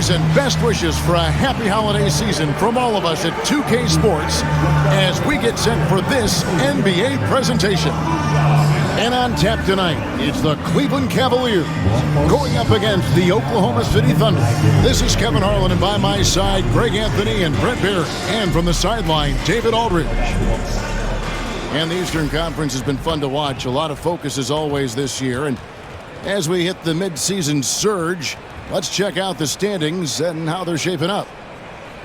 Greetings and best wishes for a happy holiday season from all of us at 2K Sports as we get set for this NBA presentation. And on tap tonight, it's the Cleveland Cavaliers going up against the Oklahoma City Thunder. This is Kevin Harlan, and by my side, Greg Anthony and Brett Barrett. And from the sideline, David Aldridge. And the Eastern Conference has been fun to watch. A lot of focus as always this year. And as we hit the midseason surge, let's check out the standings and how they're shaping up.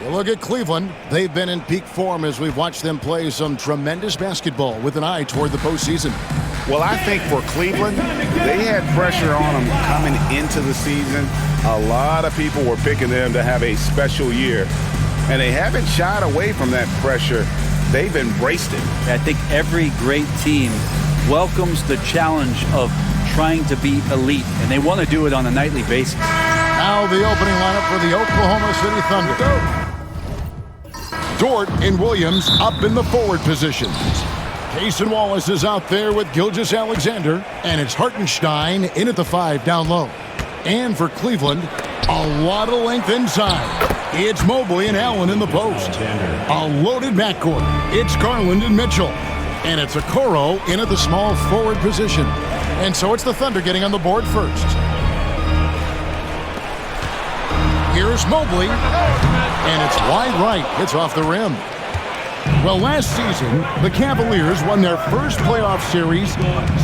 You look at Cleveland. They've been in peak form as we've watched them play some tremendous basketball with an eye toward the postseason. Well, I think for Cleveland, they had pressure on them coming into the season. A lot of people were picking them to have a special year, and they haven't shied away from that pressure. They've embraced it. I think every great team welcomes the challenge of trying to be elite, and they want to do it on a nightly basis. Now the opening lineup for the Oklahoma City Thunder. Dort and Williams up in the forward positions. Cason Wallace is out there with Gilgeous-Alexander, and it's Hartenstein in at the 5 down low. And for Cleveland, a lot of length inside. It's Mobley and Allen in the post. A loaded backcourt. It's Garland and Mitchell. And it's Okoro in at the small forward position. And so it's the Thunder getting on the board first. Here's Mobley. And it's wide right. It's off the rim. Well, last season, the Cavaliers won their first playoff series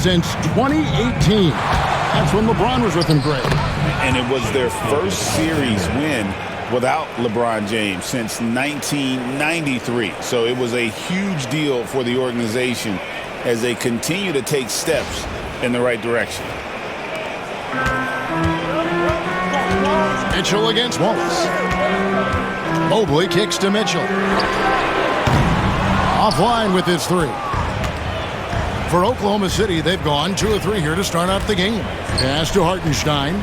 since 2018. That's when LeBron was with them, Greg. And it was their first series win without LeBron James since 1993. So it was a huge deal for the organization as they continue to take steps in the right direction. Mitchell against Wallace. Mobley kicks to Mitchell. Offline with his 3. For Oklahoma City, they've gone 2 of 3 here to start out the game. Pass to Hartenstein.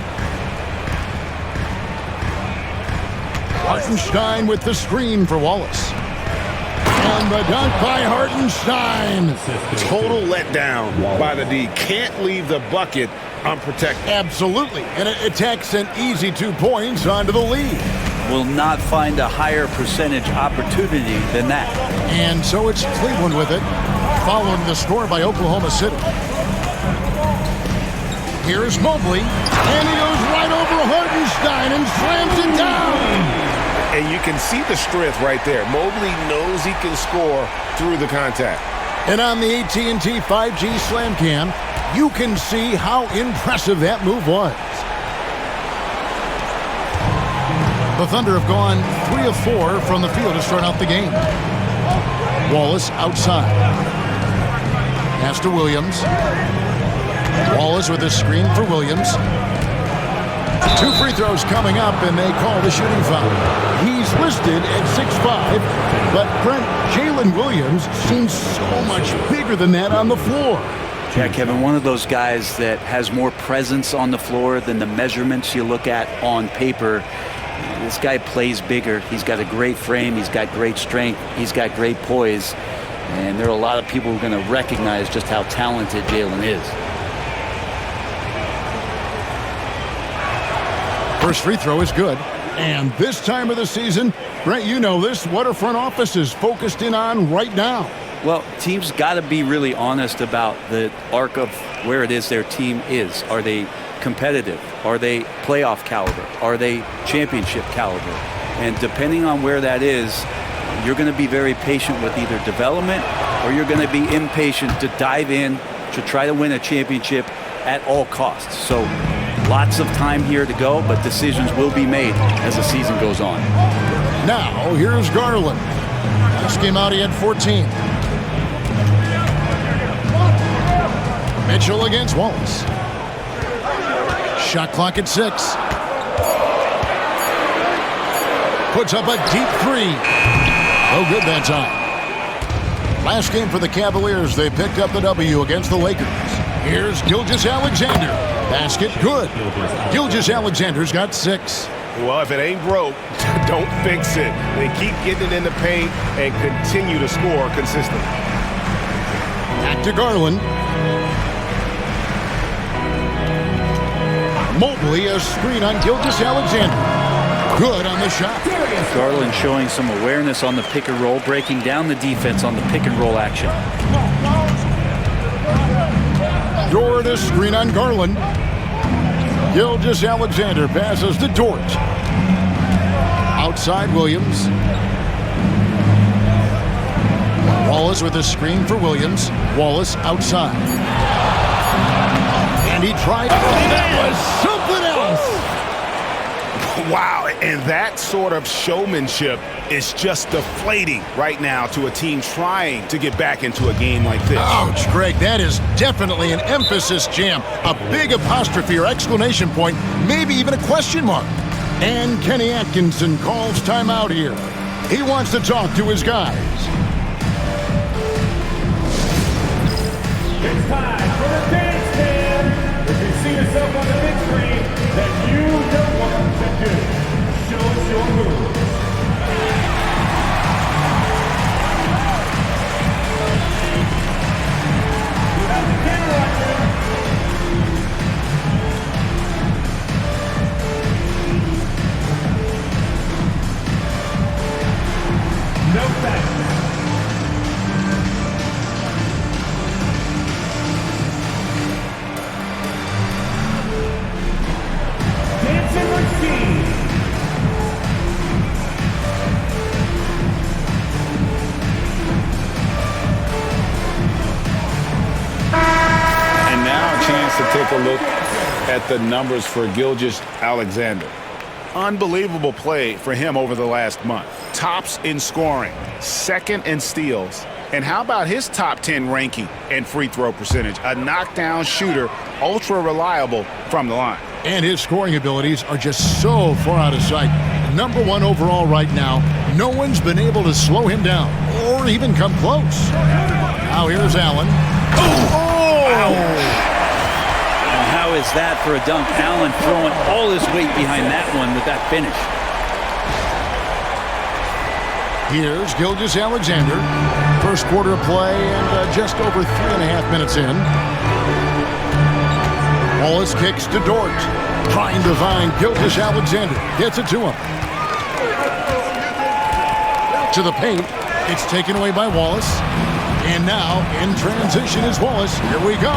Hartenstein with the screen for Wallace. And the dunk by Hartenstein. Total letdown by the D. Can't leave the bucket unprotected. Absolutely. And it takes an easy 2 points onto the lead. Will not find a higher percentage opportunity than that. And so it's Cleveland with it, following the score by Oklahoma City. Here's Mobley, and he goes right over Hartenstein and slams it down. And you can see the strength right there. Mobley knows he can score through the contact. And on the AT&T 5G Slam Cam, you can see how impressive that move was. The Thunder have gone 3 of 4 from the field to start out the game. Wallace outside. Pass to Williams. Wallace with a screen for Williams. 2 free throws coming up, and they call the shooting foul. He's listed at 6'5", but Brent, Jalen Williams seems so much bigger than that on the floor. Yeah, Kevin, one of those guys that has more presence on the floor than the measurements you look at on paper. This guy plays bigger. He's got a great frame. He's got great strength. He's got great poise. And there are a lot of people who are going to recognize just how talented Jalen is. First free throw is good. And this time of the season, Brent, you know this, what are front offices focused in on right now? Well, teams got to be really honest about the arc of where it is their team is. Are they competitive? Are they playoff caliber? Are they championship caliber? And depending on where that is, you're going to be very patient with either development, or you're going to be impatient to dive in to try to win a championship at all costs. So lots of time here to go, but decisions will be made as the season goes on. Now, here's Garland. Last game out, he had 14. Mitchell against Wallace. Shot clock at 6. Puts up a deep 3. No good that time. Last game for the Cavaliers, they picked up the W against the Lakers. Here's Gilgeous-Alexander. Basket good. Gilgeous-Alexander's got 6. Well, if it ain't broke, don't fix it. They keep getting it in the paint and continue to score consistently. Back to Garland. Mobley, a screen on Gilgeous-Alexander. Good on the shot. Garland showing some awareness on the pick and roll, breaking down the defense on the pick and roll action. Dort a screen on Garland. Gilgeous-Alexander passes to Dort. Outside Williams. Wallace with a screen for Williams. Wallace outside. And he tried. That was something else. Wow, and that sort of showmanship is just deflating right now to a team trying to get back into a game like this. Ouch, Greg, that is definitely an emphasis jam. A big apostrophe or exclamation point, maybe even a question mark. And Kenny Atkinson calls timeout here. He wants to talk to his guys. It's time for the dance cam. If you see yourself on the big screen that you don't want to do, show us your move. You have the camera on you. No thanks. And now a chance to take a look at the numbers for Gilgeous-Alexander. Unbelievable play for him over the last month. Tops in scoring, second in steals. And how about his top 10 ranking and free throw percentage? A knockdown shooter, ultra reliable from the line. And his scoring abilities are just so far out of sight. #1 overall right now. No one's been able to slow him down or even come close. Now here's Allen. And how is that for a dunk? Allen throwing all his weight behind that one with that finish. Here's Gilgeous-Alexander. First quarter of play and just over 3.5 minutes in. Wallace kicks to Dort. Trying to find Gilgeous-Alexander. Gets it to him. To the paint. It's taken away by Wallace. And now, in transition is Wallace. Here we go.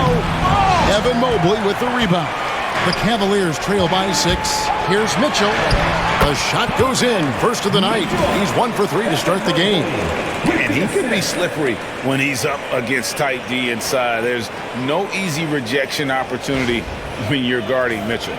Evan Mobley with the rebound. The Cavaliers trail by 6. Here's Mitchell. The shot goes in. First of the night. He's 1 for 3 to start the game. And he can be slippery when he's up against tight D inside. There's no easy rejection opportunity when you're guarding Mitchell.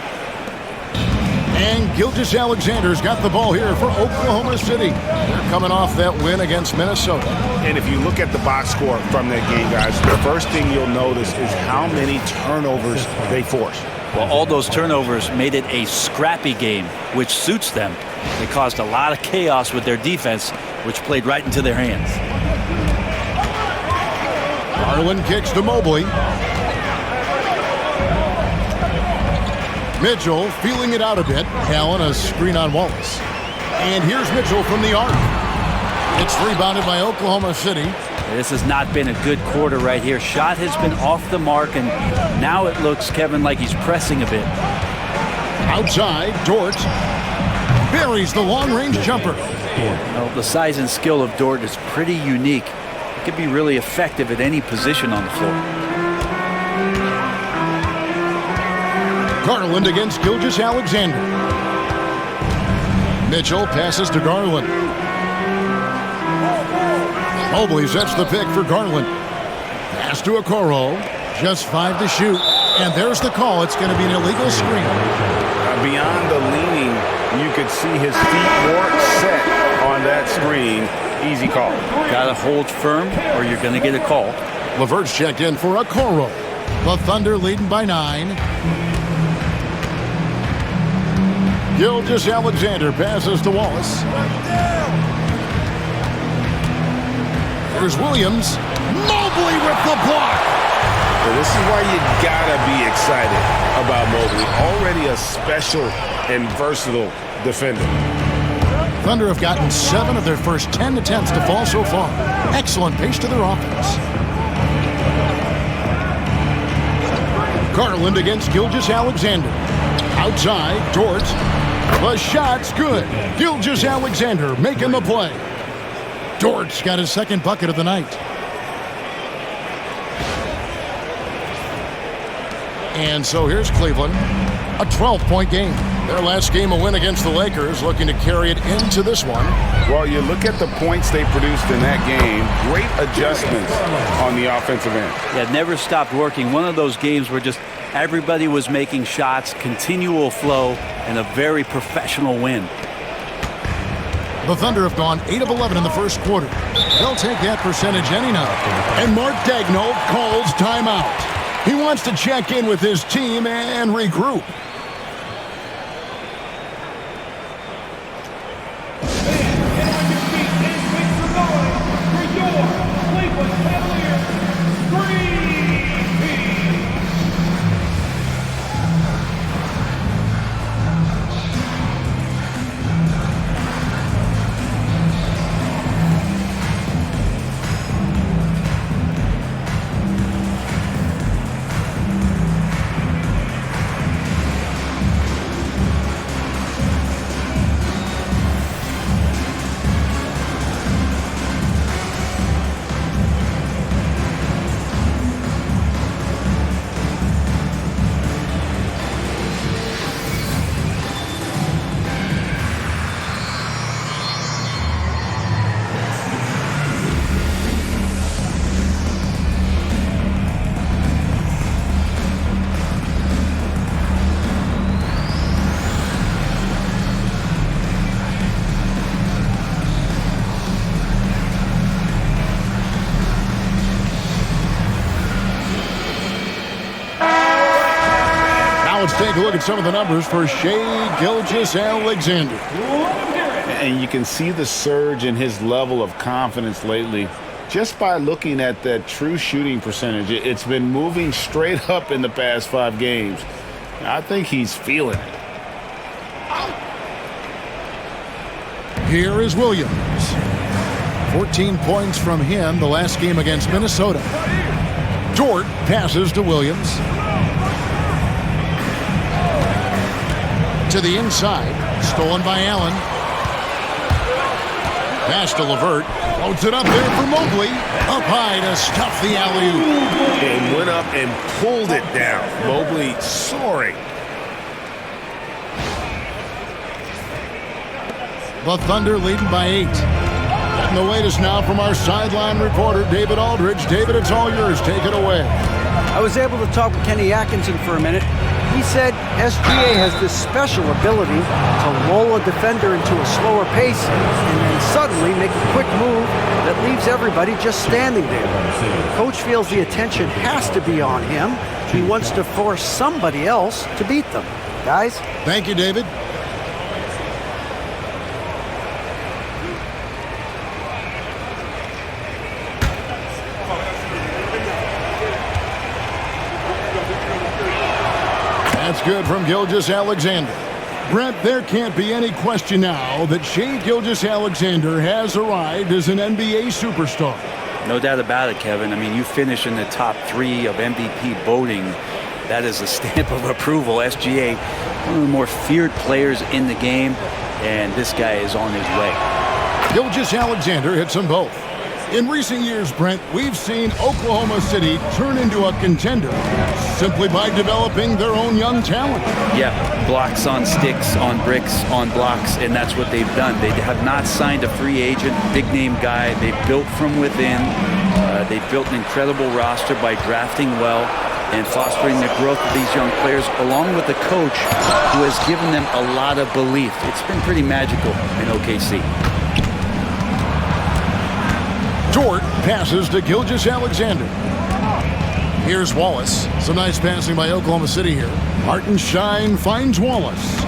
And Gilgeous-Alexander's got the ball here for Oklahoma City. They're coming off that win against Minnesota. And if you look at the box score from that game, guys, the first thing you'll notice is how many turnovers they forced. Well, all those turnovers made it a scrappy game, which suits them. They caused a lot of chaos with their defense, which played right into their hands. Garland kicks to Mobley. Mitchell feeling it out a bit. Allen a screen on Wallace. And here's Mitchell from the arc. It's rebounded by Oklahoma City. This has not been a good quarter right here. Shot has been off the mark, and now it looks, Kevin, like he's pressing a bit. Outside, Dort buries the long-range jumper. Well, the size and skill of Dort is pretty unique. He could be really effective at any position on the floor. Garland against Gilgeous-Alexander. Mitchell passes to Garland. Mobley sets the pick for Garland. Pass to Okoro. Just 5 to shoot. And there's the call. It's going to be an illegal screen. Beyond the leaning, you could see his feet weren't set on that screen. Easy call. Got to hold firm or you're going to get a call. LeVert's checked in for Okoro. The Thunder leading by 9. Gilgeous-Alexander passes to Wallace. Here's Williams. Mobley with the block. Well, this is why you gotta be excited about Mobley. Already a special and versatile defender. Thunder have gotten 7 of their first 10 attempts to fall so far. Excellent pace to their offense. Garland against Gilgeous-Alexander. Outside, Dort. The shot's good. Gilgeous-Alexander making the play. Dort's got his second bucket of the night. And so here's Cleveland, a 12-point game. Their last game, a win against the Lakers, looking to carry it into this one. Well, you look at the points they produced in that game. Great adjustments on the offensive end. Yeah, never stopped working. One of those games where just everybody was making shots, continual flow, and a very professional win. The Thunder have gone 8 of 11 in the first quarter. They'll take that percentage any night. And Mark Daigneault calls timeout. He wants to check in with his team and regroup. Let's take a look at some of the numbers for Shai Gilgeous-Alexander. And you can see the surge in his level of confidence lately just by looking at that true shooting percentage. It's been moving straight up in the past 5 games. I think he's feeling it. Here is Williams. 14 points from him the last game against Minnesota. Dort passes to Williams. To the inside, stolen by Allen. Pass to LeVert. Loads it up there for Mobley. Up high to stuff the alley-oop. And went up and pulled it down. Mobley soaring. The Thunder leading by 8. Getting the latest now from our sideline reporter, David Aldridge. David, it's all yours. Take it away. I was able to talk with Kenny Atkinson for a minute. He said SGA has this special ability to lull a defender into a slower pace and then suddenly make a quick move that leaves everybody just standing there. Coach feels the attention has to be on him. He wants to force somebody else to beat them. Guys? Thank you, David. That's good from Gilgeous-Alexander. Brent, there can't be any question now that Shai Gilgeous-Alexander has arrived as an NBA superstar. No doubt about it, Kevin. I mean, you finish in the top 3 of MVP voting. That is a stamp of approval. SGA, one of the more feared players in the game, and this guy is on his way. Gilgeous-Alexander hits them both. In recent years, Brent, we've seen Oklahoma City turn into a contender simply by developing their own young talent. Yeah, blocks on sticks, on bricks, on blocks, and that's what they've done. They have not signed a free agent, big-name guy. They've built from within. They've built an incredible roster by drafting well and fostering the growth of these young players, along with a coach who has given them a lot of belief. It's been pretty magical in OKC. Dort passes to Gilgeous-Alexander. Here's Wallace. Some nice passing by Oklahoma City here. Hartenstein finds Wallace.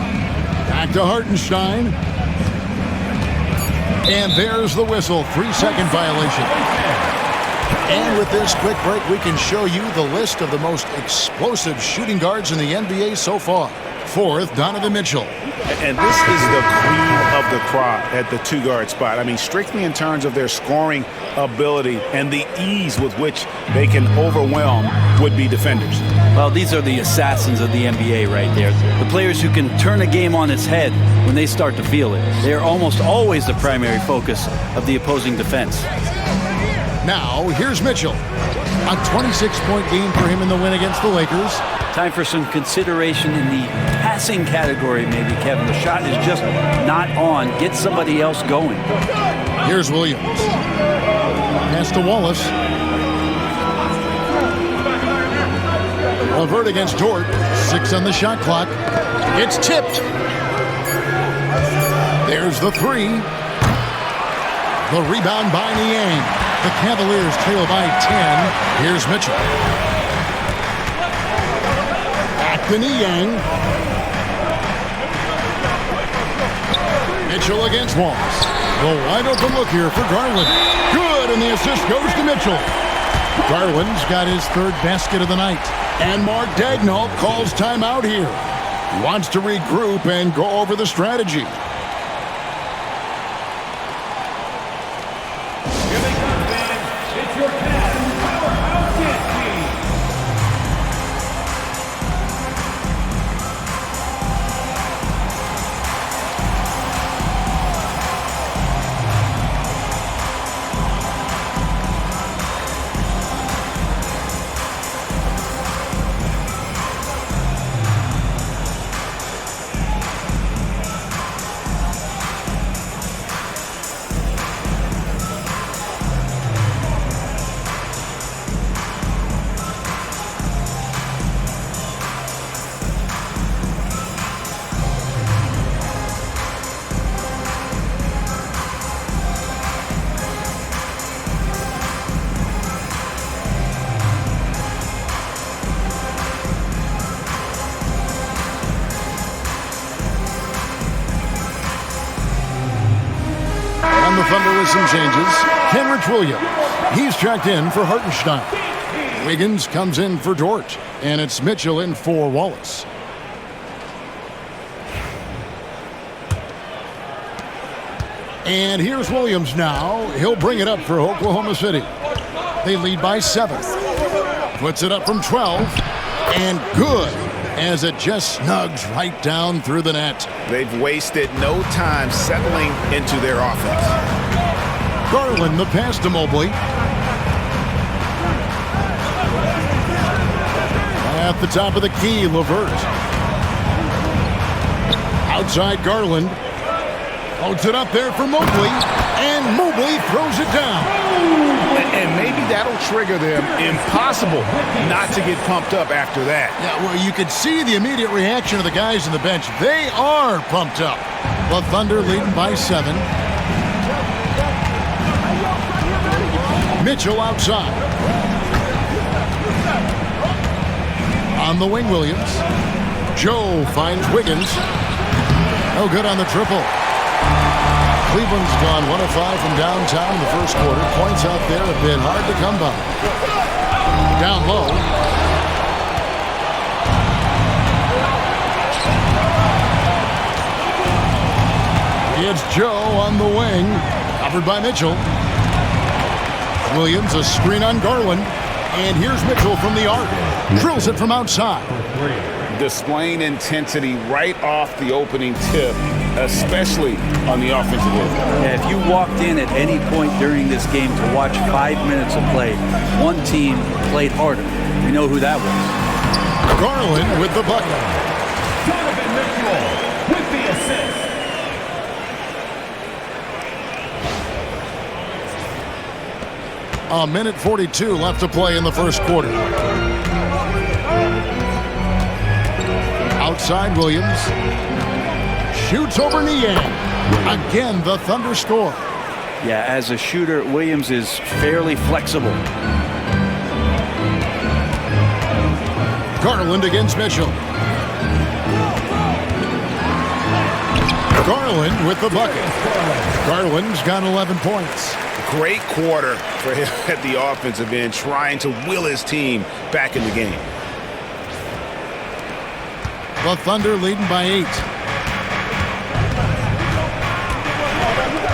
Back to Hartenstein. And there's the whistle. 3-second violation. And with this quick break, we can show you the list of the most explosive shooting guards in the NBA so far. 4th, Donovan Mitchell. And this is the queen of of the crop at the two-guard spot. I mean, strictly in terms of their scoring ability and the ease with which they can overwhelm would-be defenders. Well, these are the assassins of the NBA right there. The players who can turn a game on its head when they start to feel it. They are almost always the primary focus of the opposing defense. Now, here's Mitchell. A 26-point game for him in the win against the Lakers. Time for some consideration in the passing category, maybe, Kevin. The shot is just not on. Get somebody else going. Here's Williams. Pass to Wallace. Levert against Dort. 6 on the shot clock. It's tipped. There's the 3. The rebound by Niang. The Cavaliers trail by 10. Here's Mitchell. Back to Niang. Mitchell against Wallace. The wide open look here for Garland. Good, and the assist goes to Mitchell. Garland's got his 3rd basket of the night. And Mark Daigneault calls timeout here. He wants to regroup and go over the strategy. The Thunder with some changes. Kenrich Williams. He's checked in for Hartenstein. Wiggins comes in for Dort. And it's Mitchell in for Wallace. And here's Williams now. He'll bring it up for Oklahoma City. They lead by 7. Puts it up from 12. And good, as it just snugs right down through the net. They've wasted no time settling into their offense. Garland the pass to Mobley. At the top of the key, Levert. Outside Garland. Holds it up there for Mobley. And Mobley throws it down. And maybe that'll trigger them. Impossible not to get pumped up after that. Yeah, well, you could see the immediate reaction of the guys on the bench. They are pumped up. The Thunder leading by 7. Mitchell outside. On the wing, Williams. Joe finds Wiggins. No good on the triple. Cleveland's gone 1 of 5 from downtown in the first quarter. Points out there have been hard to come by. Down low. It's Joe on the wing. Covered by Mitchell. Williams, a screen on Garland. And here's Mitchell from the arc. Drills it from outside. Displaying intensity right off the opening tip, especially on the offensive end. Yeah, if you walked in at any point during this game to watch 5 minutes of play, one team played harder. We know who that was. Garland with the bucket. Donovan Mitchell with the assist. A minute 42 left to play in the first quarter. Outside Williams. Shoots over Niang. Again, the Thunder score. Yeah, as a shooter, Williams is fairly flexible. Garland against Mitchell. Garland with the bucket. Garland's got 11 points. Great quarter for him at the offensive end, trying to will his team back in the game. The Thunder leading by 8.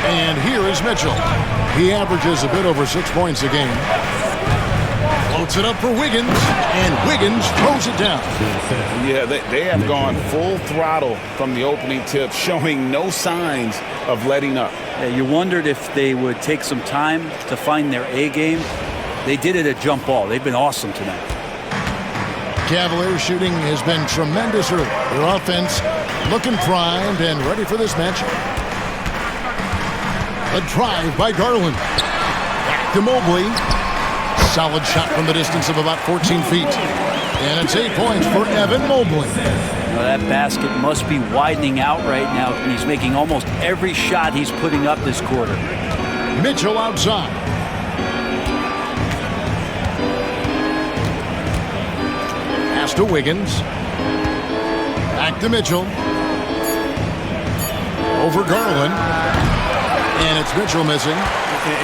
And here is Mitchell. He averages a bit over 6 points a game. Floats it up for Wiggins, and Wiggins throws it down. Yeah, they have gone full throttle from the opening tip, showing no signs of letting up. Yeah, you wondered if they would take some time to find their A game. They did it at jump ball. They've been awesome tonight. Cavaliers shooting has been tremendous early. Their offense looking primed and ready for this matchup. A drive by Garland. Back to Mobley. Solid shot from the distance of about 14 feet. And it's 8 points for Evan Mobley. That basket must be widening out right now, and he's making almost every shot he's putting up this quarter. Mitchell outside. Pass to Wiggins. Back to Mitchell. Over Garland. And it's Mitchell missing.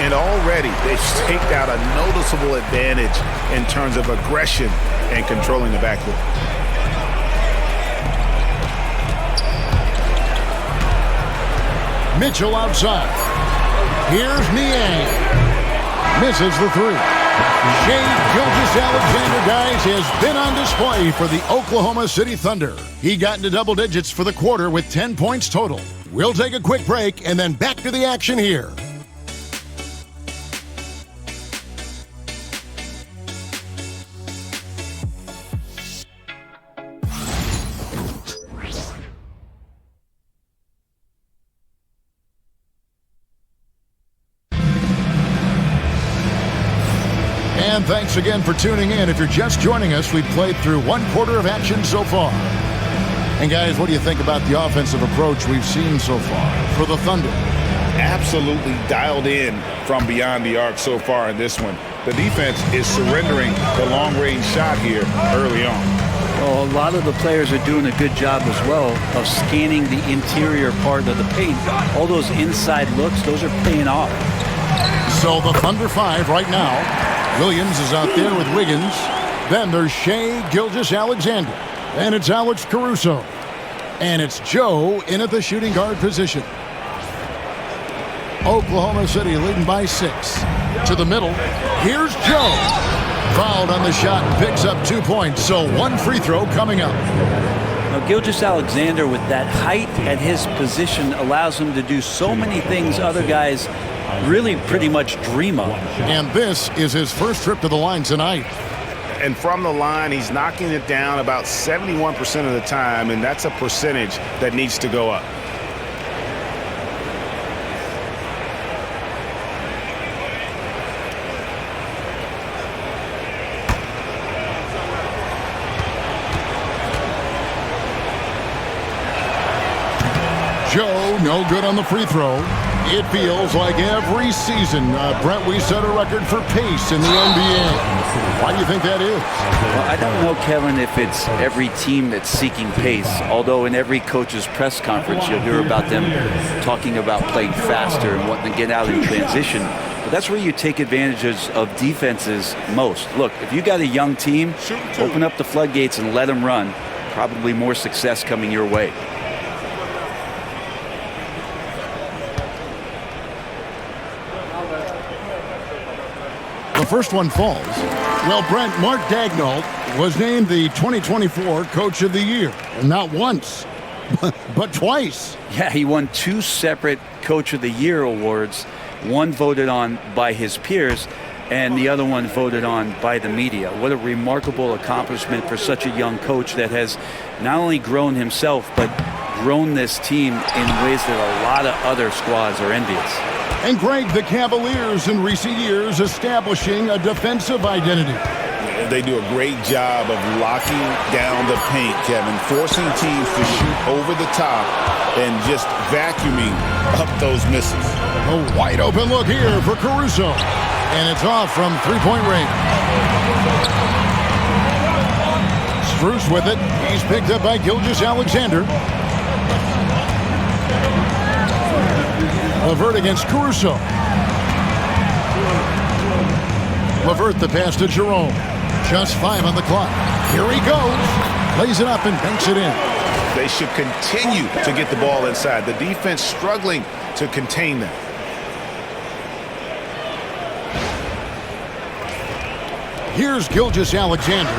And already they've staked out a noticeable advantage in terms of aggression and controlling the backcourt. Mitchell outside. Here's Niang. Misses the three. Shai Gilgeous-Alexander, guys, has been on display for the Oklahoma City Thunder. He got into double digits for the quarter with 10 points total. We'll take a quick break and then back to the action here. And thanks again for tuning in. If you're just joining us, we've played through one quarter of action so far. And guys, what do you think about the offensive approach we've seen so far for the Thunder? Absolutely dialed in from beyond the arc so far in this one. The defense is surrendering the long-range shot here early on. Well, a lot of the players are doing a good job as well of scanning the interior part of the paint. All those inside looks, those are paying off. So the Thunder 5 right now. Williams is out there with Wiggins. Then there's Shai Gilgeous-Alexander. And it's Alex Caruso. And it's Joe in at the shooting guard position. Oklahoma City leading by 6. To the middle. Here's Joe. Fouled on the shot and picks up 2 points. So one free throw coming up. Now, Gilgeous-Alexander with that height at his position allows him to do so many things other guys really pretty much dream of. And this is his first trip to the line tonight. And from the line, he's knocking it down about 71% of the time, and that's a percentage that needs to go up. Joe, no good on the free throw. It feels like every season, Brent, we set a record for pace in the NBA. Why do you think that is? Well, I don't know, Kevin, if it's every team that's seeking pace, although in every coach's press conference you'll hear about them talking about playing faster and wanting to get out in transition. But that's where you take advantages of defenses most. Look, if you got a young team, open up the floodgates and let them run. Probably more success coming your way. The first one falls. Well, Brent, Mark Daigneault was named the 2024 Coach of the Year. Not once, but twice. Yeah, he won 2 separate Coach of the Year awards. One voted on by his peers, and the other one voted on by the media. What a remarkable accomplishment for such a young coach that has not only grown himself, but grown this team in ways that a lot of other squads are envious. And Greg, the Cavaliers in recent years establishing a defensive identity. They do a great job of locking down the paint, Kevin, forcing teams to shoot over the top and just vacuuming up those misses. A wide open look here for Caruso. And it's off from three-point range. Strus with it. He's picked up by Gilgeous-Alexander. LeVert against Caruso. LeVert the pass to Jerome. Just 5 on the clock. Here he goes. Lays it up and banks it in. They should continue to get the ball inside. The defense struggling to contain them. Here's Gilgeous-Alexander.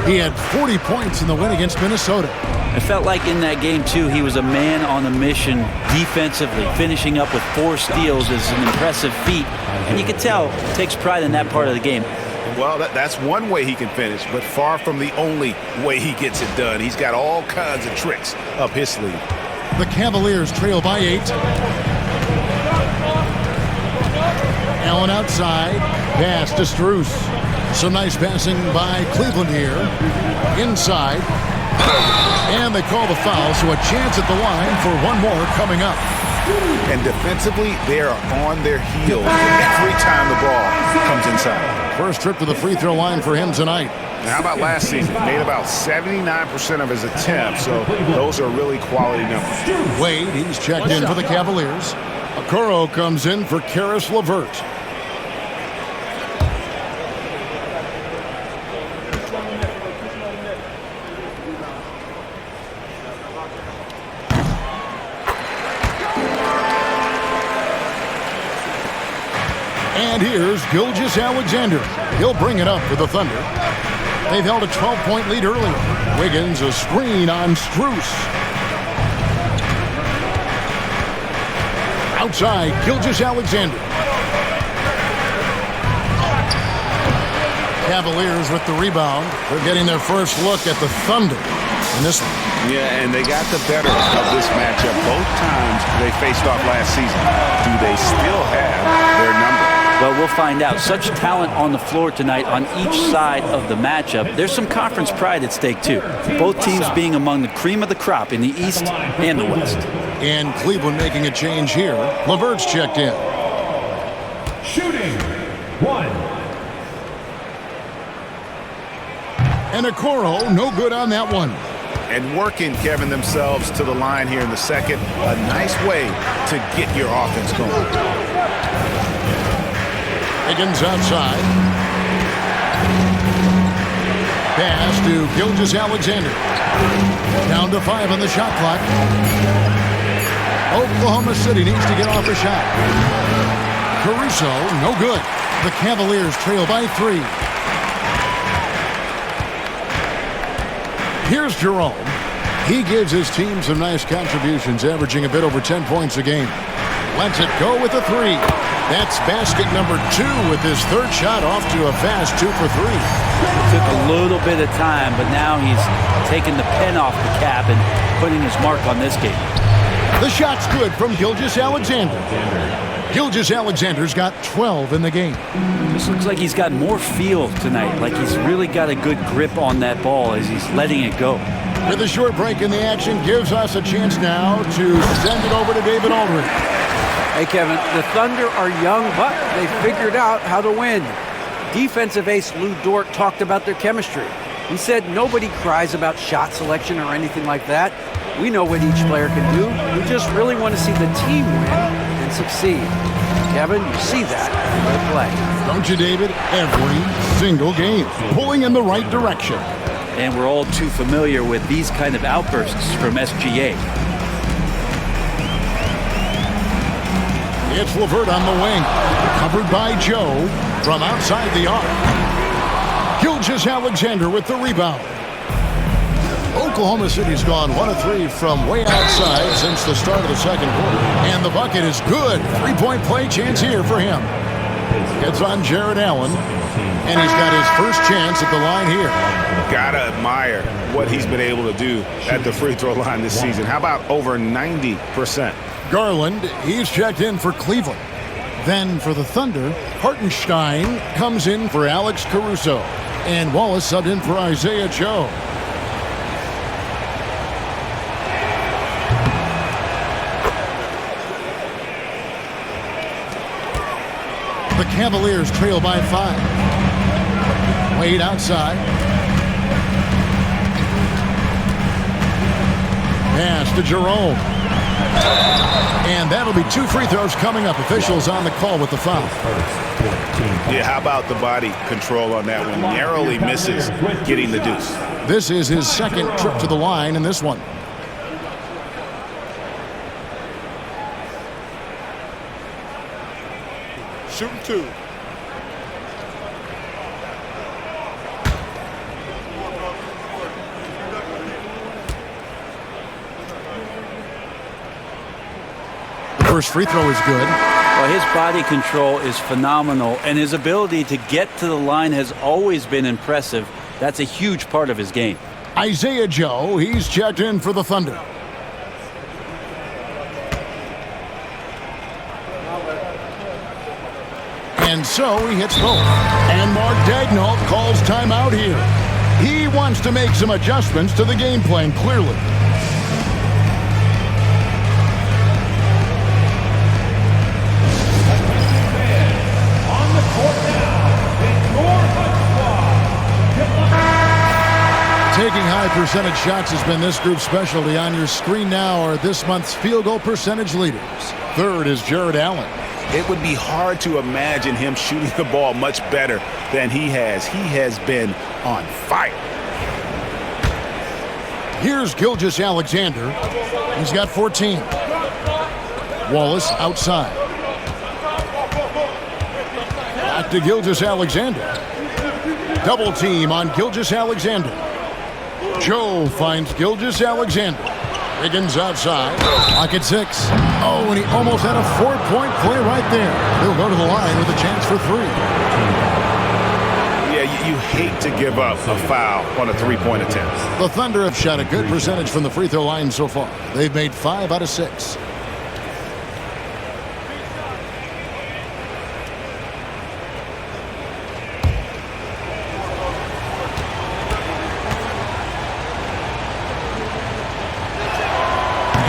He had 40 points in the win against Minnesota. I felt like in that game, too, he was a man on a mission defensively. Finishing up with 4 steals is an impressive feat. And you can tell he takes pride in that part of the game. Well, that's one way he can finish, but far from the only way he gets it done. He's got all kinds of tricks up his sleeve. The Cavaliers trail by 8. Allen outside. Pass to Strus. Some nice passing by Cleveland here. Inside. And they call the foul, so a chance at the line for one more coming up. And defensively, they are on their heels every time the ball comes inside. First trip to the free throw line for him tonight. Now, how about last season? Made about 79% of his attempts, so those are really quality numbers. Wade, he's checked in for the Cavaliers. Okoro comes in for Karis LeVert. And here's Gilgeous-Alexander. He'll bring it up for the Thunder. They've held a 12-point lead earlier. Wiggins a screen on Strus. Outside, Gilgeous-Alexander. Cavaliers with the rebound. They're getting their first look at the Thunder in this one. Yeah, and they got the better of this matchup both times they faced off last season. Do they still have their number? Well, we'll find out. Such talent on the floor tonight on each side of the matchup. There's some conference pride at stake, too. Both teams being among the cream of the crop in the East and the West. And Cleveland making a change here. LeVert's checked in. Shooting 1. And Okoro, no good on that one. And working, Kevin, themselves to the line here in the second. A nice way to get your offense going. Higgins outside. Pass to Gilgeous-Alexander. Down to 5 on the shot clock. Oklahoma City needs to get off a shot. Caruso, no good. The Cavaliers trail by 3. Here's Jerome. He gives his team some nice contributions, averaging a bit over 10 points a game. Lets it go with a 3. That's basket number 2 with his third shot off to a fast 2 for 3. It took a little bit of time, but now he's taking the pen off the cap and putting his mark on this game. The shot's good from Gilgeous-Alexander. Gilgeous-Alexander's got 12 in the game. This looks like he's got more feel tonight, like he's really got a good grip on that ball as he's letting it go. With a short break in the action, gives us a chance now to send it over to David Aldridge. Hey, Kevin, the Thunder are young, but they figured out how to win. Defensive ace Lou Dort talked about their chemistry. He said nobody cries about shot selection or anything like that. We know what each player can do. We just really want to see the team win and succeed. Kevin, you see that in their play. Don't you, David? Every single game, pulling in the right direction. And we're all too familiar with these kind of outbursts from SGA. It's LeVert on the wing. Covered by Joe from outside the arc. Gilgeous-Alexander with the rebound. Oklahoma City's gone 1 of 3 from way outside since the start of the second quarter. And the bucket is good. 3-point play chance here for him. Gets on Jarrett Allen. And he's got his first chance at the line here. Gotta admire what he's been able to do at the free throw line this season. How about over 90%? Garland, he's checked in for Cleveland. Then for the Thunder, Hartenstein comes in for Alex Caruso. And Wallace subbed in for Isaiah Joe. The Cavaliers trail by 5. Wade outside. Pass to Jerome. And that'll be 2 free throws coming up. Officials on the call with the foul. Yeah, how about the body control on that one? Narrowly misses getting the deuce. This is his second trip to the line in this one. Shooting 2. First free throw is good. Well, his body control is phenomenal, and his ability to get to the line has always been impressive. That's a huge part of his game. Isaiah Joe, he's checked in for the Thunder. And so he hits both. And Mark Daigneault calls timeout here. He wants to make some adjustments to the game plan, clearly. Taking high percentage shots has been this group's specialty. On your screen now are this month's field goal percentage leaders. Third is Jarrett Allen. It would be hard to imagine him shooting the ball much better than he has. He has been on fire. Here's Gilgeous-Alexander. He's got 14. Wallace outside. Back to Gilgeous-Alexander. Double team on Gilgeous-Alexander. Joe finds Gilgeous-Alexander. Wiggins outside. Pocket 6. Oh, and he almost had a 4-point play right there. He'll go to the line with a chance for 3. Yeah, you hate to give up a foul on a three-point attempt. The Thunder have shot a good percentage from the free throw line so far. They've made 5 out of 6.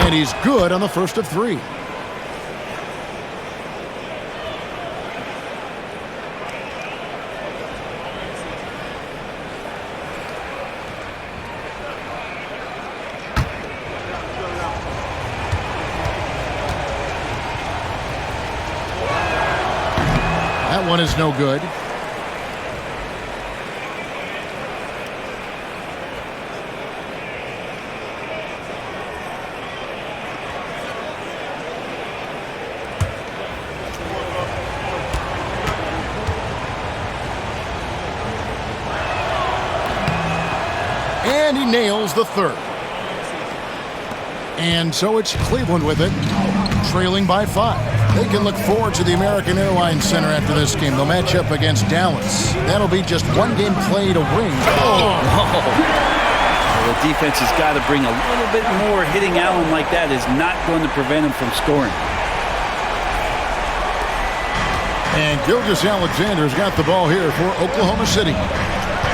And he's good on the first of 3. That one is no good. And he nails the third. And so it's Cleveland with it, trailing by 5. They can look forward to the American Airlines Center after this game. They'll match up against Dallas. That'll be just one game played away. Oh. Well, the defense has got to bring a little bit more. Hitting Allen like that is not going to prevent him from scoring. And Gilgeous-Alexander's got the ball here for Oklahoma City.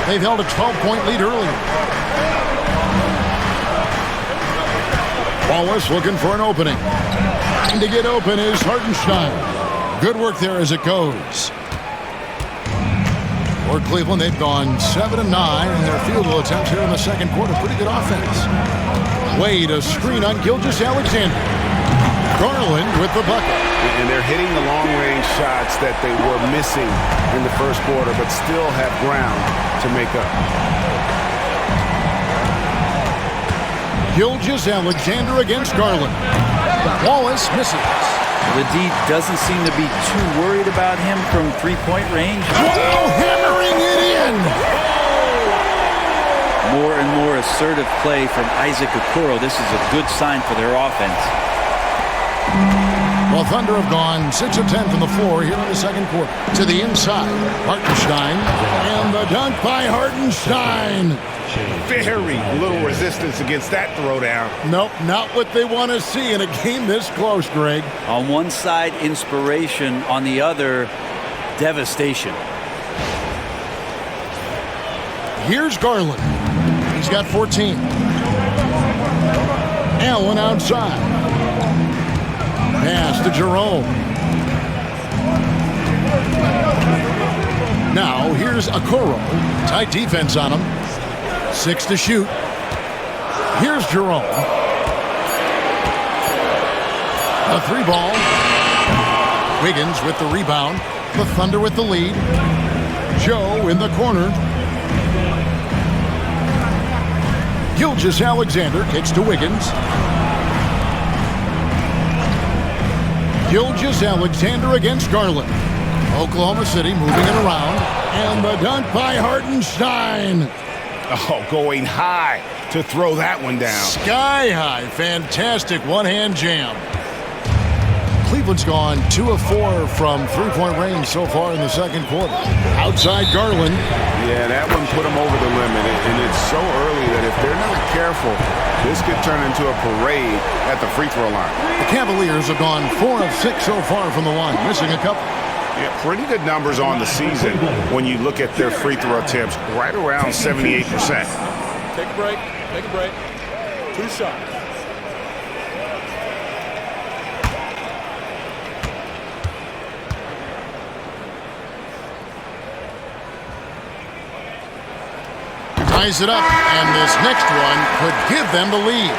They've held a 12-point lead earlier. Wallace looking for an opening. And to get open is Hartenstein. Good work there as it goes. For Cleveland, they've gone 7 of 9 in their field goal attempts here in the second quarter. Pretty good offense. Wade, a screen on Gilgeous-Alexander. Garland with the bucket. And they're hitting the long-range shots that they were missing in the first quarter, but still have ground to make up. Gilgeous-Alexander against Garland. Wallace misses. The D doesn't seem to be too worried about him from three-point range. Wow, hammering it in! More and more assertive play from Isaac Okoro. This is a good sign for their offense. Well, Thunder have gone 6 of 10 from the floor here in the second quarter. To the inside, Hartenstein. And the dunk by Hartenstein. Very little resistance against that throwdown. Nope, not what they want to see in a game this close, Greg. On one side, inspiration. On the other, devastation. Here's Garland. He's got 14. Allen outside. Pass to Jerome. Now here's Okoro. Tight defense on him. 6 to shoot. Here's Jerome. A 3-ball. Wiggins with the rebound. The Thunder with the lead. Joe in the corner. Gilgeous-Alexander kicks to Wiggins. Gilgeous-Alexander against Garland. Oklahoma City moving it around. And the dunk by Hartenstein. Oh, going high to throw that one down. Sky high. Fantastic one-hand jam. Cleveland's gone 2 of 4 from three-point range so far in the second quarter. Outside Garland. Yeah, that one put them over the limit, and it's so early that if they're not careful, this could turn into a parade at the free throw line. The Cavaliers have gone 4 of 6 so far from the line, missing a couple. Yeah, pretty good numbers on the season when you look at their free throw attempts, right around 78%. Take a break. Take a break. 2 shots. Ties it up, and this next one could give them the lead.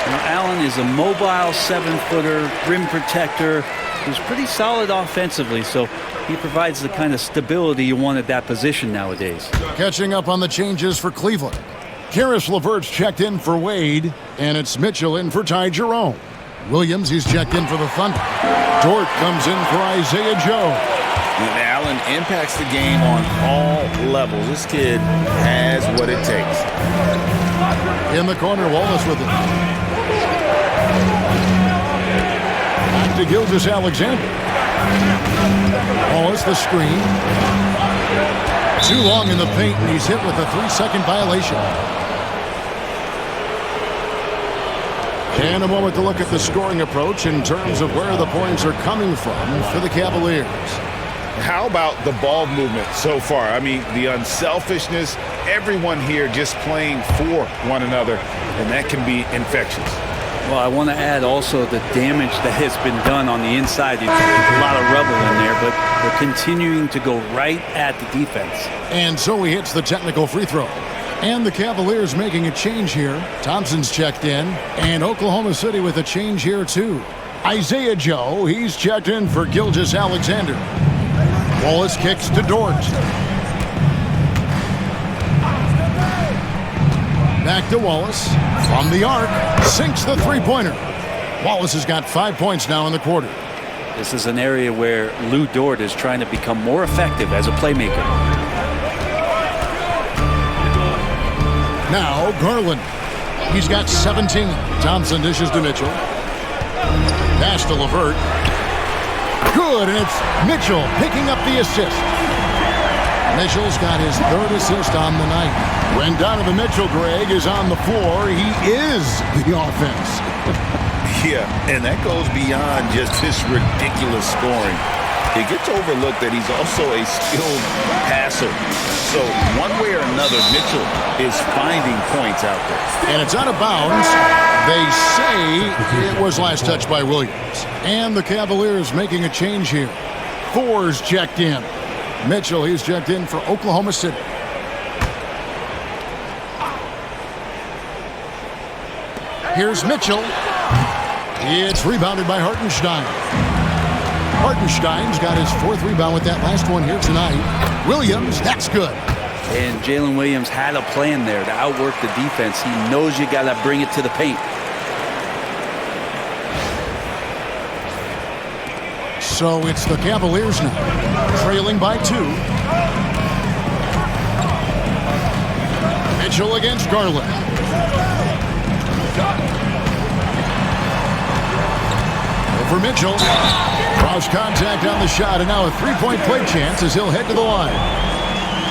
Now, Allen is a mobile 7-footer, rim protector, who's pretty solid offensively, so he provides the kind of stability you want at that position nowadays. Catching up on the changes for Cleveland. Karis LeVert's checked in for Wade, and it's Mitchell in for Ty Jerome. Williams, he's checked in for the Thunder. Dort comes in for Isaiah Joe. And Allen impacts the game on all levels. This kid has what it takes. In the corner, Wallace with it. Back to Gilgeous-Alexander. Wallace the screen. Too long in the paint, and he's hit with a 3-second violation. And a moment to look at the scoring approach in terms of where the points are coming from for the Cavaliers. How about the ball movement so far? I mean, the unselfishness, everyone here just playing for one another, and that can be infectious. Well, I want to add also the damage that has been done on the inside. There's a lot of rubble in there, but they're continuing to go right at the defense. And so he hits the technical free throw. And the Cavaliers making a change here. Thompson's checked in, and Oklahoma City with a change here too. Isaiah Joe, he's checked in for Gilgeous-Alexander. Wallace kicks to Dort. Back to Wallace. From the arc, sinks the three-pointer. Wallace has got 5 points now in the quarter. This is an area where Lou Dort is trying to become more effective as a playmaker. Now Garland. He's got 17. Thompson dishes to Mitchell. Pass to LeVert. Good, and it's Mitchell picking up the assist. Mitchell's got his 3rd assist on the night. When Donovan Mitchell, Greg, is on the floor, he is the offense. Yeah, and that goes beyond just his ridiculous scoring. It gets overlooked that he's also a skilled passer. So one way or another, Mitchell is finding points out there. And it's out of bounds. They say it was last touched by Williams. And the Cavaliers making a change here. Thor's checked in. Mitchell, he's checked in for Oklahoma City. Here's Mitchell. It's rebounded by Hartenstein. Hartenstein's got his 4th rebound with that last one here tonight. Williams, that's good. And Jalen Williams had a plan there to outwork the defense. He knows you got to bring it to the paint. So it's the Cavaliers now, trailing by 2. Mitchell against Garland. Over Mitchell. Cross contact on the shot, and now a 3-point play chance as he'll head to the line.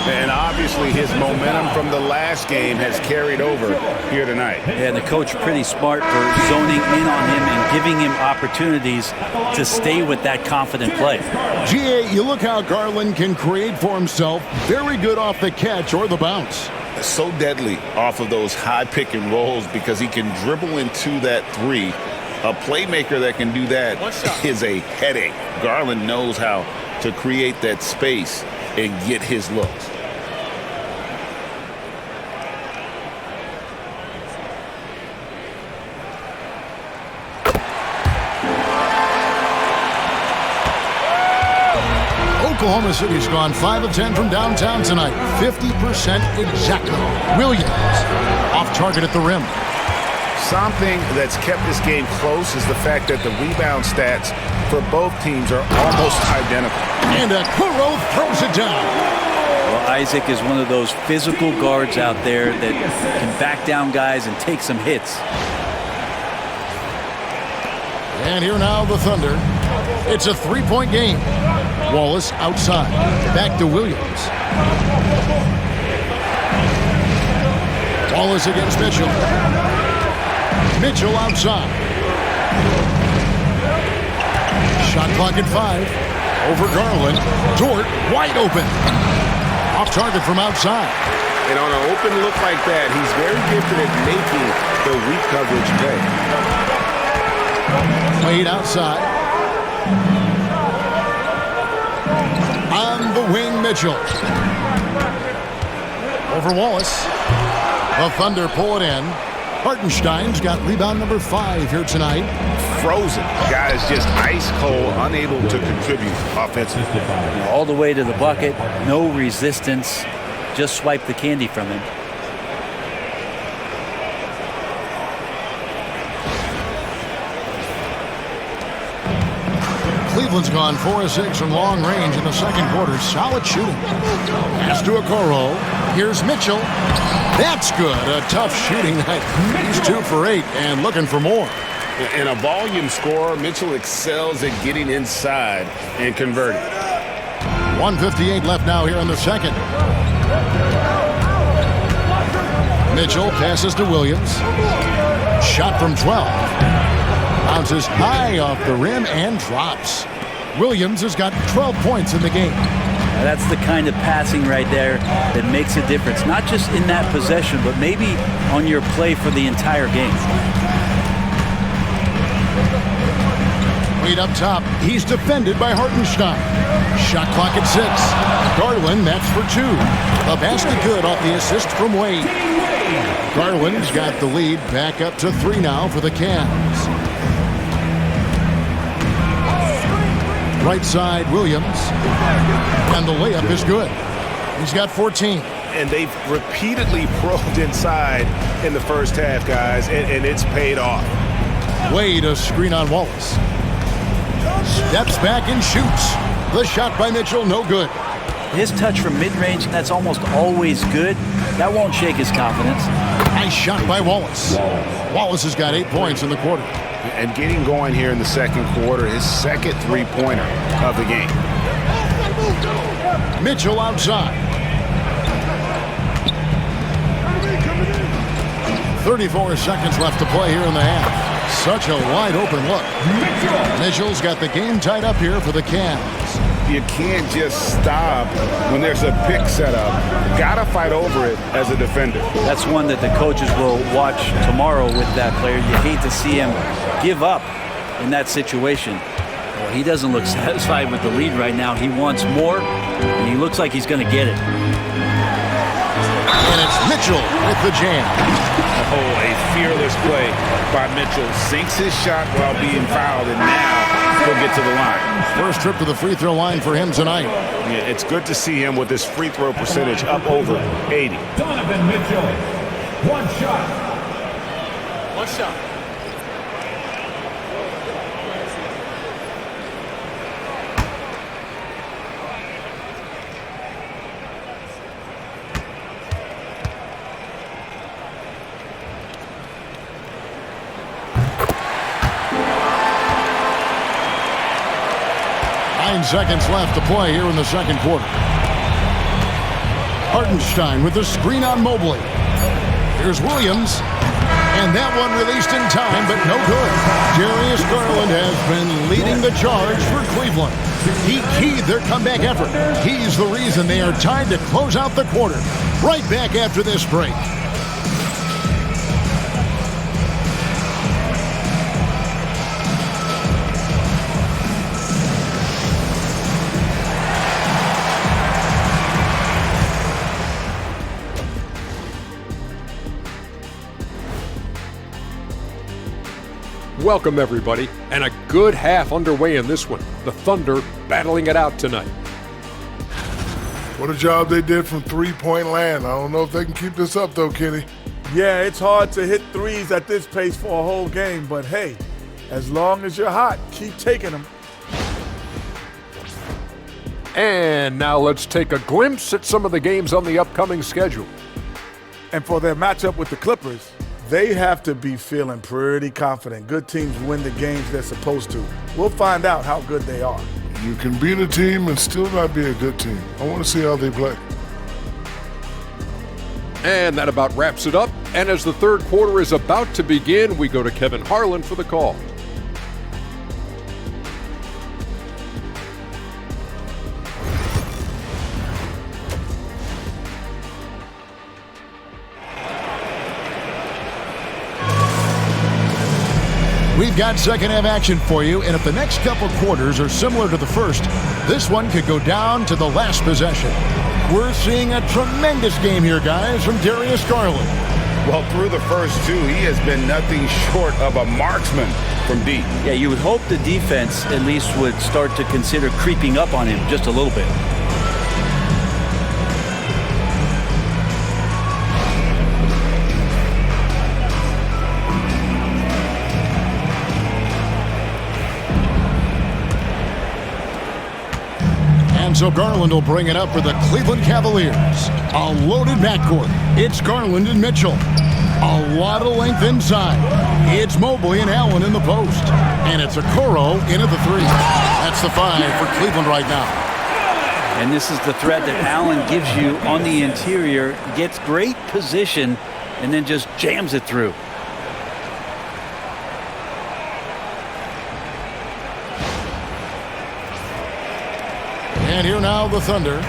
And obviously his momentum from the last game has carried over here tonight. And the coach pretty smart for zoning in on him and giving him opportunities to stay with that confident play. GA, you look how Garland can create for himself. Very good off the catch or the bounce. So deadly off of those high pick and rolls because he can dribble into that 3. A playmaker that can do that is a headache. Garland knows how to create that space and get his looks. Oklahoma City's gone 5 of 10 from downtown tonight. 50% exactly. Williams off target at the rim. Something that's kept this game close is the fact that the rebound stats for both teams are almost identical. And Okoro throws it down. Well, Isaac is one of those physical guards out there that can back down guys and take some hits. And here now the Thunder. It's a three-point game. Wallace outside. Back to Williams. Wallace against Mitchell. Mitchell outside. Shot clock at 5. Over Garland. Dort wide open. Off target from outside. And on an open look like that, he's very gifted at making the weak coverage pay. Played outside. On the wing, Mitchell. Over Wallace. The Thunder pull it in. Hartenstein's got rebound number 5 here tonight. Frozen. Guys just ice cold, unable to contribute offensively. All the way to the bucket, no resistance. Just swipe the candy from him. Cleveland's gone 4 of 6 from long range in the second quarter. Solid shooting. Pass to Okoro. Here's Mitchell. That's good. A tough shooting night. He's 2 for 8 and looking for more. And a volume scorer, Mitchell excels at getting inside and converting. 1:58 left now here in the second. Mitchell passes to Williams. Shot from 12. Bounces high off the rim and drops. Williams has got 12 points in the game. Now that's the kind of passing right there that makes a difference. Not just in that possession, but maybe on your play for the entire game. Wade up top. He's defended by Hartenstein. Shot clock at 6. Garland, that's for 2. A basket good off the assist from Wade. Garland's got the lead back up to 3 now for the Cavs. Right side, Williams. And the layup is good. He's got 14. And they've repeatedly probed inside in the first half, guys, and it's paid off. Wade, a screen on Wallace. Steps back and shoots. The shot by Mitchell, no good. His touch from mid-range, that's almost always good. That won't shake his confidence. Nice shot by Wallace. Wallace has got 8 points in the quarter. And getting going here in the second quarter, his second three-pointer of the game. Mitchell outside. 34 seconds left to play here in the half. Such a wide-open look. Mitchell's got the game tied up here for the Cavs. You can't just stop when there's a pick set up. Gotta fight over it as a defender. That's one that the coaches will watch tomorrow with that player. You hate to see him give up in that situation. Well, he doesn't look satisfied with the lead right now. He wants more, and he looks like he's going to get it. And it's Mitchell with the jam. Oh, a fearless play by Mitchell. Sinks his shot while being fouled, and now he'll get to the line. First trip to the free throw line for him tonight. Yeah, it's good to see him with his free throw percentage up over 80. Donovan Mitchell, one shot. One shot. 9 seconds left to play here in the second quarter. Hartenstein with the screen on Mobley. Here's Williams. And that one released in time, but no good. Darius Garland has been leading the charge for Cleveland. He keyed their comeback effort. He's the reason they are tied to close out the quarter. Right back after this break. Welcome, everybody, and a good half underway in this one. The Thunder battling it out tonight. What a job they did from three-point land. I don't know if they can keep this up, though, Kenny. Yeah, it's hard to hit threes at this pace for a whole game, but hey, as long as you're hot, keep taking them. And now let's take a glimpse at some of the games on the upcoming schedule. And for their matchup with the Clippers, They have to be feeling pretty confident. Good teams win the games they're supposed to. We'll find out how good they are. You can beat a team and still not be a good team. I want to see how they play. And that about wraps it up. And as the third quarter is about to begin, we go to Kevin Harlan for the call. We've got second half action for you, and if the next couple quarters are similar to the first, this one could go down to the last possession. We're seeing a tremendous game here, guys, from Darius Garland. Well, through the first two, he has been nothing short of a marksman from deep. Yeah, you would hope the defense at least would start to consider creeping up on him just a little bit. And so Garland will bring it up for the Cleveland Cavaliers. A loaded backcourt. It's Garland and Mitchell. A lot of length inside. It's Mobley and Allen in the post. And it's Okoro in at the three. That's the 5 for Cleveland right now. And this is the threat that Allen gives you on the interior. Gets great position and then just jams it through. And here now the Thunder.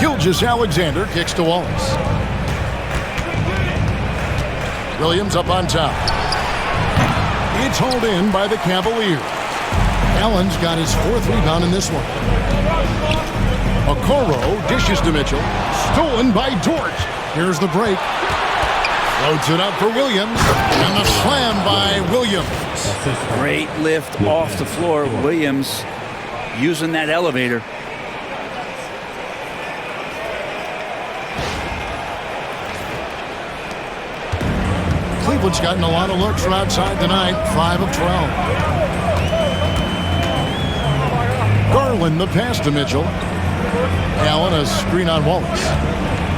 Gilgeous-Alexander kicks to Wallace. Williams up on top. It's hauled in by the Cavaliers. Allen's got his 4th rebound in this one. Okoro dishes to Mitchell. Stolen by Dort. Here's the break. Floats it up for Williams. And the slam by Williams. Great lift off the floor. Williams using that elevator. Cleveland's gotten a lot of looks from outside tonight. 5 of 12. Garland the pass to Mitchell. Allen a screen on Wallace.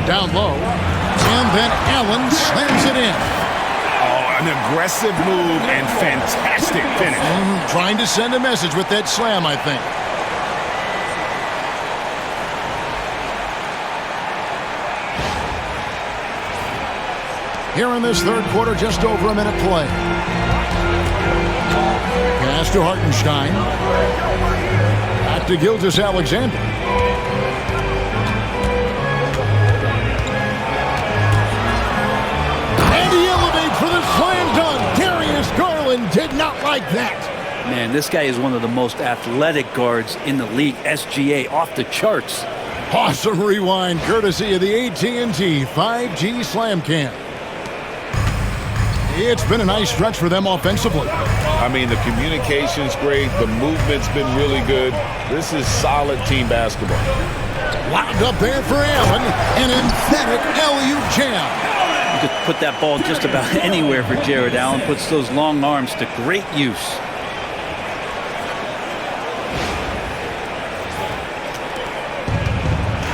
Down low. And then Allen slams it in. Oh, an aggressive move and fantastic finish. Trying to send a message with that slam, I think. Here in this third quarter, just over a minute play. Pass to Hartenstein. Back to Gilgeous-Alexander. And he elevates for the slam dunk. Darius Garland did not like that. Man, this guy is one of the most athletic guards in the league. SGA off the charts. Awesome rewind, courtesy of the AT&T 5G Slam Cam. It's been a nice stretch for them offensively. I mean, the communication's great. The movement's been really good. This is solid team basketball. Lobbed up there for Allen. An emphatic alley-oop jam. You could put that ball just about anywhere for Jarrett Allen. Puts those long arms to great use.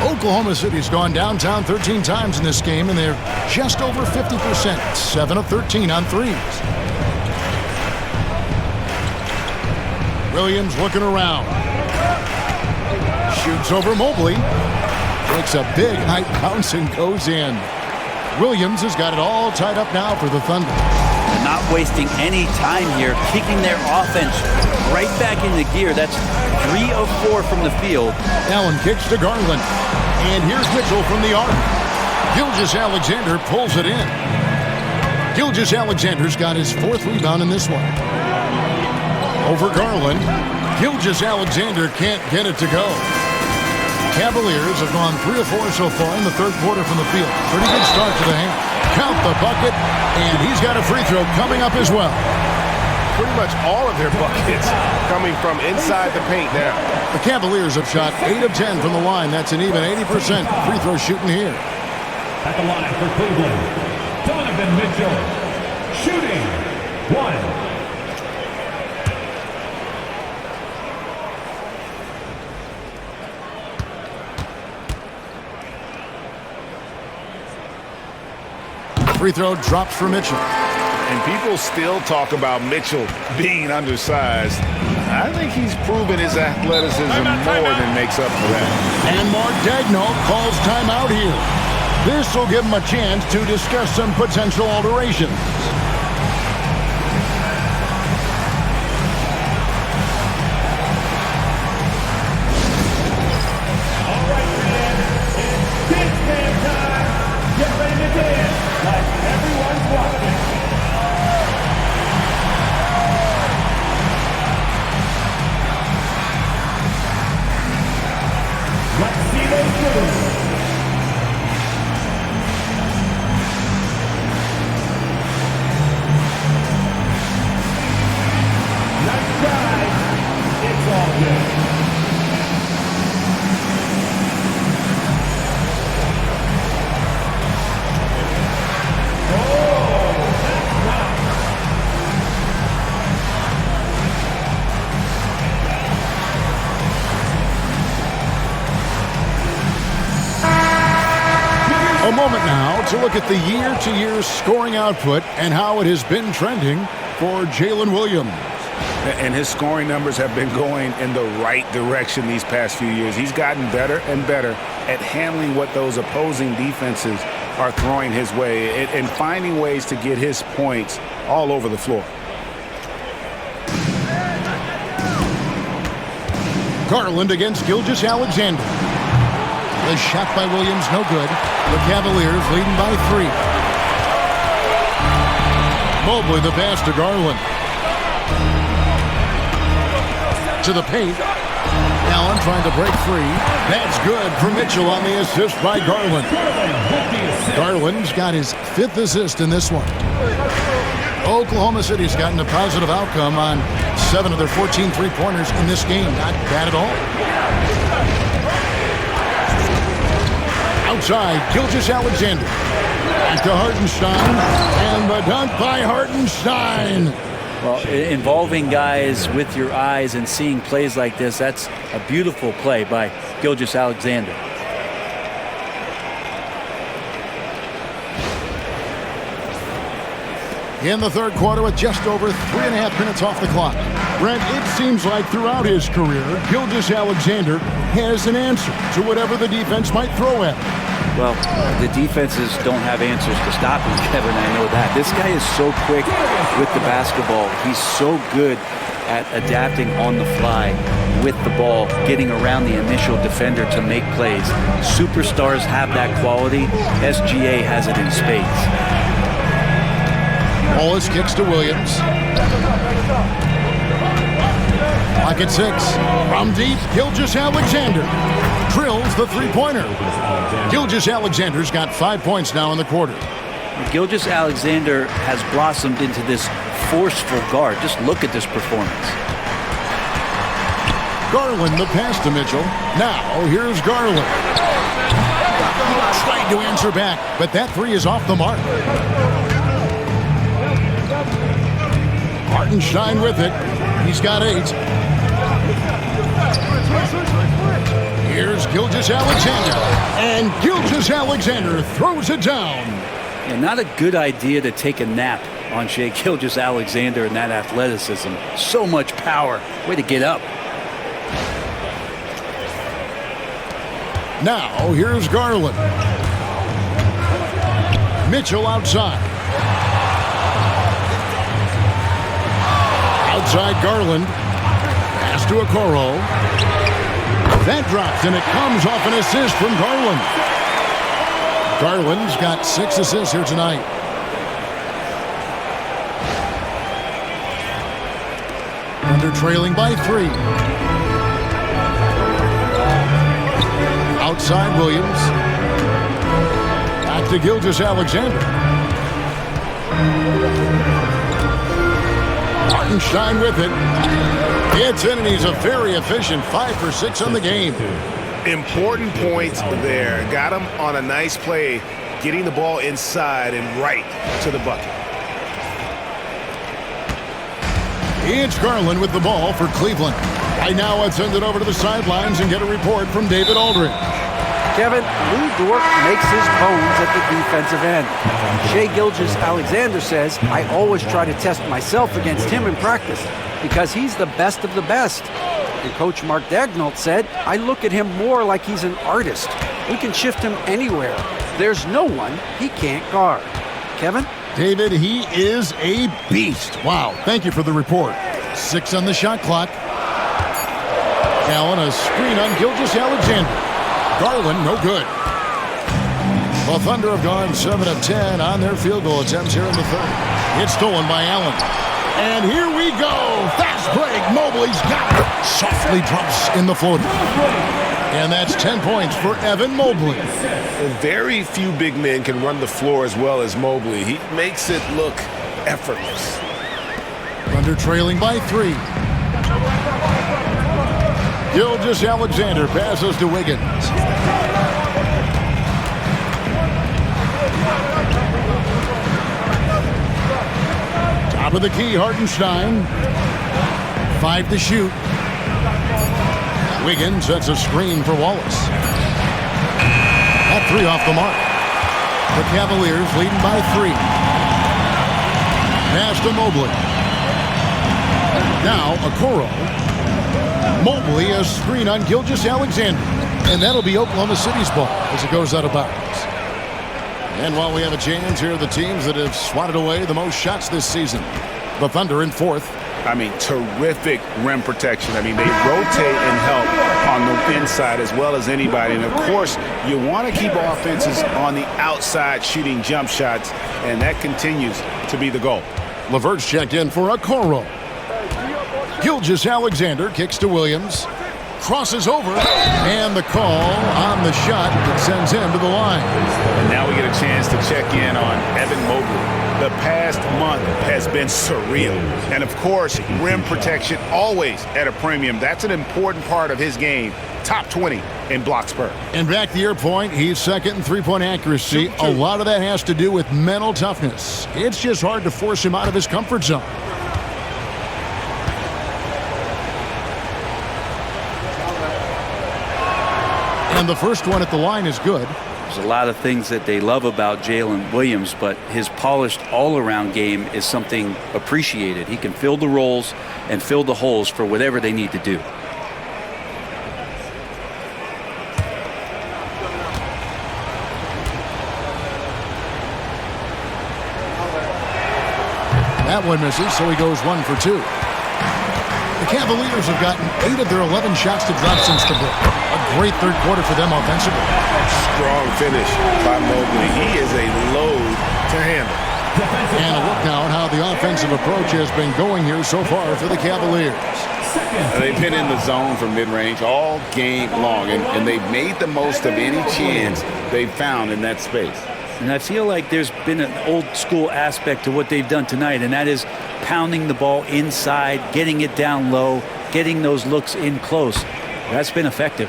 Oklahoma City's gone downtown 13 times in this game, and they're just over 50%. 7 of 13 on threes. Williams looking around. Shoots over Mobley. Takes a big high bounce and goes in. Williams has got it all tied up now for the Thunder. Not wasting any time here. Kicking their offense right back into gear. That's 3 of 4 from the field. Allen kicks to Garland. And here's Mitchell from the arc. Gilgeous-Alexander pulls it in. Gilgeous-Alexander's got his 4th rebound in this one. Over Garland. Gilgeous-Alexander can't get it to go. Cavaliers have gone 3 of 4 so far in the third quarter from the field. Pretty good start to the half. Count the bucket, and he's got a free throw coming up as well. Pretty much all of their buckets coming from inside the paint now. The Cavaliers have shot 8 of 10 from the line. That's an even 80% free throw shooting here. At the line for Cleveland, Donovan Mitchell, shooting 1. Free throw drops for Mitchell. And people still talk about Mitchell being undersized. I think he's proven his athleticism more than makes up for that. And Mark Daigneault calls timeout here. This will give him a chance to discuss some potential alterations. All right, man. It's dance man time. Get ready to dance like everyone's watching. Let's see those moves. Nice try. It's all good. A moment now to look at the year-to-year scoring output and how it has been trending for Jalen Williams. And his scoring numbers have been going in the right direction these past few years. He's gotten better and better at handling what those opposing defenses are throwing his way and finding ways to get his points all over the floor. Garland against Gilgeous-Alexander. The shot by Williams, no good. The Cavaliers leading by 3. Mobley the pass to Garland. To the paint. Allen trying to break free. That's good for Mitchell on the assist by Garland. Garland's got his 5th assist in this one. Oklahoma City's gotten a positive outcome on 7 of their 14 three-pointers in this game. Not bad at all. Outside, Gilgeous-Alexander. Back to Hartenstein. And the dunk by Hartenstein. Well, involving guys with your eyes and seeing plays like this, that's a beautiful play by Gilgeous-Alexander. In the third quarter with just over 3.5 minutes off the clock. Brent, it seems like throughout his career, Gilgeous-Alexander has an answer to whatever the defense might throw at him. Well, the defenses don't have answers to stop him, Kevin. I know that. This guy is so quick with the basketball. He's so good at adapting on the fly with the ball, getting around the initial defender to make plays. Superstars have that quality. SGA has it in spades. Wallace kicks to Williams. Clock at 6. From deep, Gilgeous-Alexander drills the three-pointer. Gilgeous-Alexander's got 5 points now in the quarter. Gilgeous-Alexander has blossomed into this forceful guard. Just look at this performance. Garland the pass to Mitchell. Now here's Garland. Tried to answer back, but that 3 is off the mark. Hartenstein with it. He's got 8. Here's Gilgeous-Alexander. And Gilgeous-Alexander throws it down. Yeah, not a good idea to take a nap on Shai Gilgeous-Alexander and that athleticism. So much power. Way to get up. Now here's Garland. Mitchell outside. Outside Garland. Pass to Okoro. That drops, and it comes off an assist from Garland. Garland's got 6 assists here tonight. Under trailing by 3. Outside Williams. Back to Gilgeous-Alexander. Hartenstein with it. Gets in, and he's a very efficient 5 for 6 on the game. Important points there. Got him on a nice play, getting the ball inside and right to the bucket. It's Garland with the ball for Cleveland. Right now, let's send it over to the sidelines and get a report from David Aldridge. Kevin, Lou Dort makes his bones at the defensive end. Shai Gilgeous-Alexander says, I always try to test myself against him in practice because he's the best of the best. And Coach Mark Daigneault said, I look at him more like he's an artist. We can shift him anywhere. There's no one he can't guard. Kevin? David, he is a beast. Wow, thank you for the report. 6 on the shot clock. Allen, a screen on Gilgeous-Alexander. Garland, no good. The Thunder have gone 7 of 10 on their field goal attempts here in the third. It's stolen by Allen. And here we go. Fast break. Mobley's got it. Softly drops in the floater. And that's 10 points for Evan Mobley. Very few big men can run the floor as well as Mobley. He makes it look effortless. Thunder trailing by 3. Gilgeous-Alexander passes to Wiggins. Top of the key, Hartenstein. 5 to shoot. Wiggins sets a screen for Wallace. That 3 off the mark. The Cavaliers leading by 3. Pass to Mobley. Now, Okoro. Mobley, a screen on Gilgeous-Alexander. And that'll be Oklahoma City's ball as it goes out of bounds. And while we have a chance, here are the teams that have swatted away the most shots this season. The Thunder in 4th. I mean, terrific rim protection. I mean, they rotate and help on the inside as well as anybody. And, of course, you want to keep offenses on the outside shooting jump shots, and that continues to be the goal. LeVert's checked in for Okoro. Gilgeous-Alexander kicks to Williams. Crosses over, and the call on the shot that sends him to the line. And now we get a chance to check in on Evan Mobley. The past month has been surreal. And, of course, rim protection always at a premium. That's an important part of his game. Top 20 in blocks per. And back to your point, he's second in three-point accuracy. A lot of that has to do with mental toughness. It's just hard to force him out of his comfort zone. And the first one at the line is good. There's a lot of things that they love about Jalen Williams, but his polished all-around game is something appreciated. He can fill the roles and fill the holes for whatever they need to do. That one misses, so he goes 1 for 2. The Cavaliers have gotten 8 of their 11 shots to drop since the break. A great third quarter for them offensively. Strong finish by Mobley. He is a load to handle. And a look now at how the offensive approach has been going here so far for the Cavaliers. They've been in the zone from mid-range all game long, and they've made the most of any chance they've found in that space. And I feel like there's been an old-school aspect to what they've done tonight, and that is pounding the ball inside, getting it down low, getting those looks in close. That's been effective.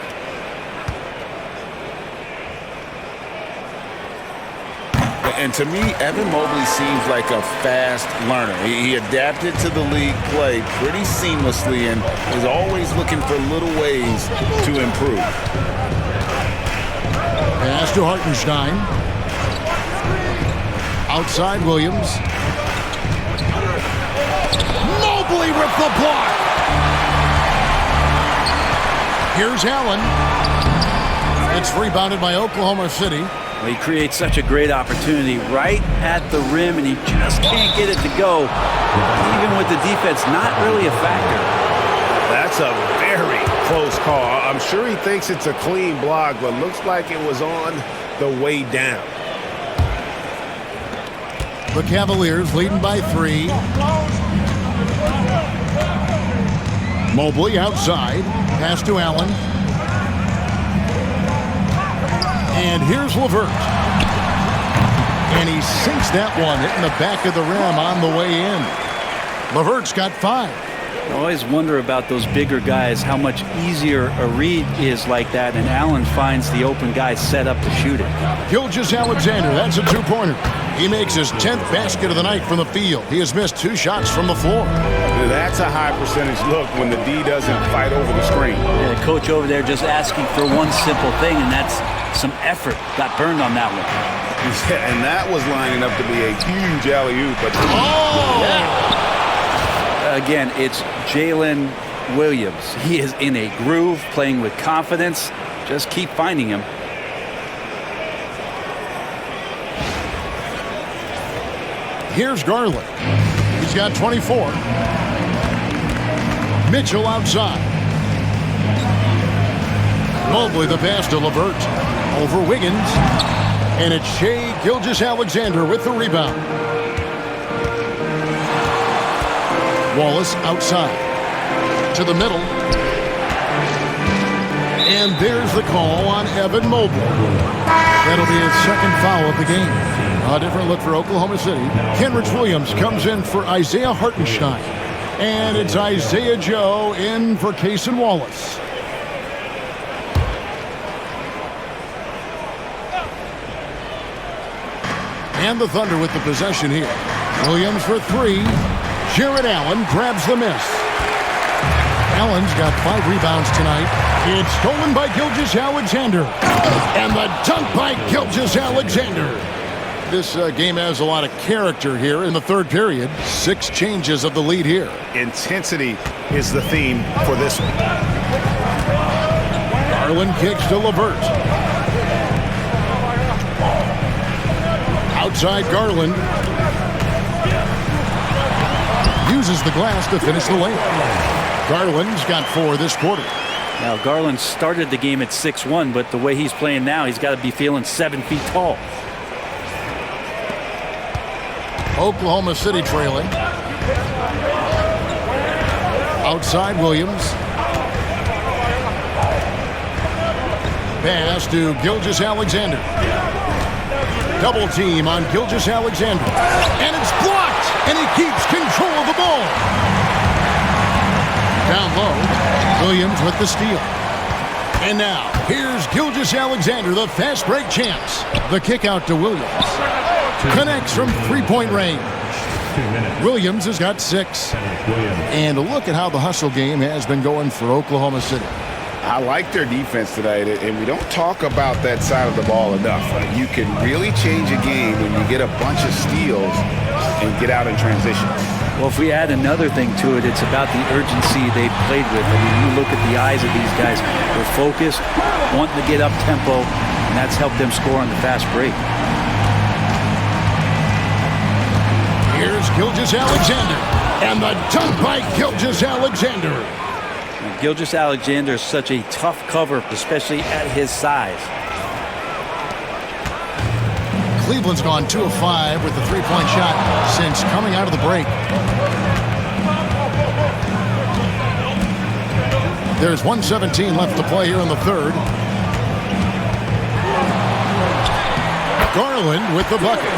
And to me, Evan Mobley seems like a fast learner. He adapted to the league play pretty seamlessly and is always looking for little ways to improve. Pass to Hartenstein. Outside Williams. Mobley with the block. Here's Allen. It's rebounded by Oklahoma City. Well, he creates such a great opportunity right at the rim, and he just can't get it to go. Even with the defense, not really a factor. That's a very close call. I'm sure he thinks it's a clean block, but looks like it was on the way down. The Cavaliers leading by 3. Mobley outside. Pass to Allen. And here's LeVert. And he sinks that one, hitting the back of the rim on the way in. LeVert's got 5. I always wonder about those bigger guys, how much easier a read is like that, and Allen finds the open guy set up to shoot it. Gilgeous-Alexander, that's a 2-pointer. He makes his 10th basket of the night from the field. He has missed 2 shots from the floor. That's a high percentage look when the D doesn't fight over the screen. Yeah, coach over there just asking for one simple thing, and that's some effort. Got burned on that one. Yeah, and that was lining up to be a huge alley-oop. But Again, it's Jalen Williams. He is in a groove, playing with confidence. Just keep finding him. Here's Garland. He's got 24. Mitchell outside. Mobley the pass to LeVert. Over Wiggins. And it's Shai Gilgeous-Alexander with the rebound. Wallace outside. To the middle. And there's the call on Evan Mobley. That'll be his second foul of the game. A different look for Oklahoma City. Kenrich Williams comes in for Isaiah Hartenstein. And it's Isaiah Joe in for Cason Wallace. And the Thunder with the possession here. Williams for three. Jarrett Allen grabs the miss. Allen's got 5 rebounds tonight. It's stolen by Gilgeous-Alexander. And the dunk by Gilgeous-Alexander. This game has a lot of character here in the third period. 6 changes of the lead here. Intensity is the theme for this one. Garland kicks to LeVert. Outside Garland. Uses the glass to finish the layup. Garland's got 4 this quarter. Now, Garland started the game at 6'1", but the way he's playing now, he's got to be feeling 7 feet tall. Oklahoma City trailing. Outside Williams. Pass to Gilgeous-Alexander. Double team on Gilgeous-Alexander. And it's blocked! And he keeps control of the ball. Down low, Williams with the steal. And now, here's Gilgeous-Alexander, the fast break champs. The kick out to Williams. Connects from three-point range. Williams has got 6. And look at how the hustle game has been going for Oklahoma City. I like their defense tonight, and we don't talk about that side of the ball enough. You can really change a game when you get a bunch of steals and get out in transition. Well, if we add another thing to it, it's about the urgency they've played with. I mean, you look at the eyes of these guys. They're focused, wanting to get up tempo, and that's helped them score on the fast break. Here's Gilgeous-Alexander. And the dunk by Gilgeous-Alexander. Gilgeous-Alexander is such a tough cover, especially at his size. Cleveland's gone 2 of 5 with the three-point shot since coming out of the break. There's 1:17 left to play here in the third. Garland with the bucket.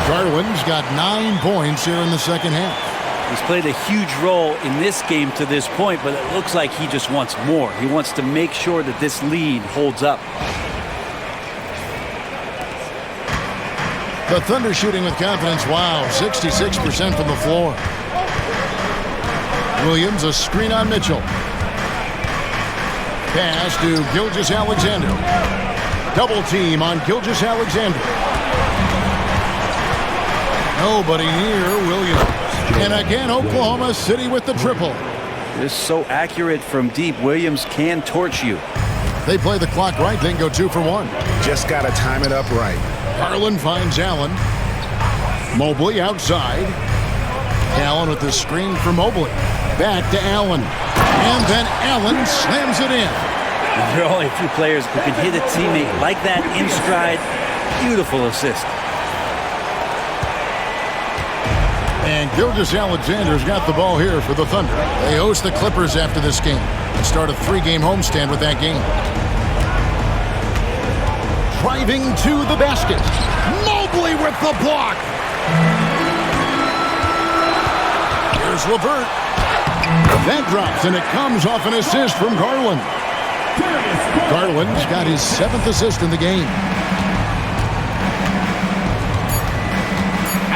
Garland's got 9 points here in the second half. He's played a huge role in this game to this point, but it looks like he just wants more. He wants to make sure that this lead holds up. The Thunder shooting with confidence. Wow, 66% from the floor. Williams, a screen on Mitchell. Pass to Gilgeous-Alexander. Double team on Gilgeous-Alexander. Nobody near Williams. And again, Oklahoma City with the triple. This is so accurate from deep. Williams can torch you. They play the clock right, then go 2 for 1. Just got to time it up right. Garland finds Allen. Mobley outside. Allen with the screen for Mobley. Back to Allen. And then Allen slams it in. There are only a few players who can hit a teammate like that in stride. Beautiful assist. And Gilgeous-Alexander's got the ball here for the Thunder. They host the Clippers after this game and start a 3-game homestand with that game. Driving to the basket. Mobley with the block. Here's LeVert. That drops, and it comes off an assist from Garland. Garland's got his 7th assist in the game.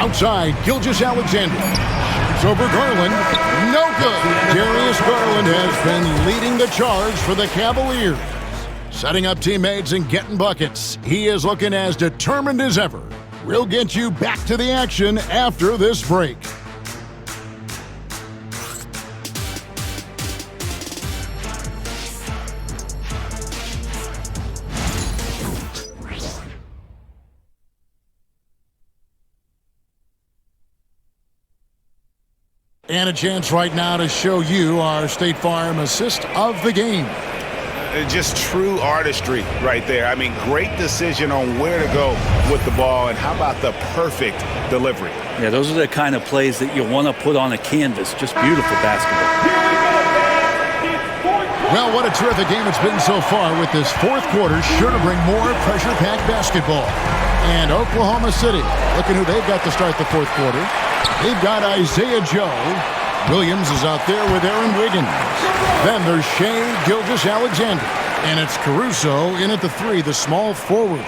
Outside, Gilgeous-Alexander. It's over Garland. No good. Darius Garland has been leading the charge for the Cavaliers. Setting up teammates and getting buckets. He is looking as determined as ever. We'll get you back to the action after this break. And a chance right now to show you our State Farm assist of the game. Just true artistry right there. I mean, great decision on where to go with the ball, and how about the perfect delivery? Yeah, those are the kind of plays that you want to put on a canvas. Just beautiful basketball. Well, what a terrific game it's been so far, with this fourth quarter sure to bring more pressure-packed basketball. And Oklahoma City, looking who they've got to start the fourth quarter. They've got Isaiah Joe. Williams is out there with Aaron Wiggins. Then there's Shai Gilgeous-Alexander. And it's Caruso in at the 3, the small forward.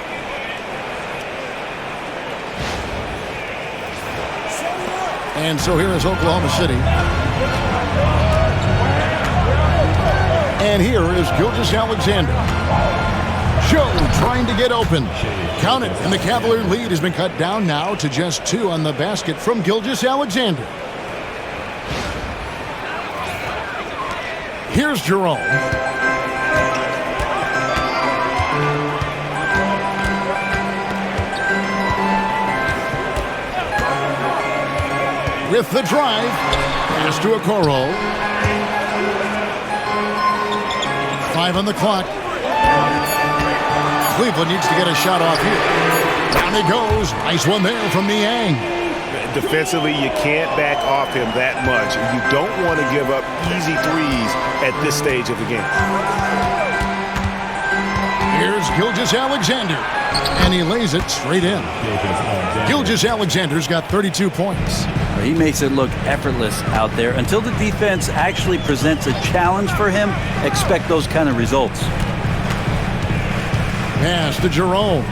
And so here is Oklahoma City. And here is Gilgeous-Alexander. Joe trying to get open. Count it, and the Cavalier lead has been cut down now to just 2 on the basket from Gilgeous-Alexander. Here's Jerome. With the drive, pass to Okoro. 5 on the clock. Cleveland needs to get a shot off here. Down he goes. Nice one there from Niang. Defensively, you can't back off him that much. You don't want to give up easy threes at this stage of the game. Here's Gilgeous-Alexander, and he lays it straight in. Gilgeous-Alexander's got 32 points. He makes it look effortless out there. Until the defense actually presents a challenge for him, expect those kind of results. Pass to Jerome.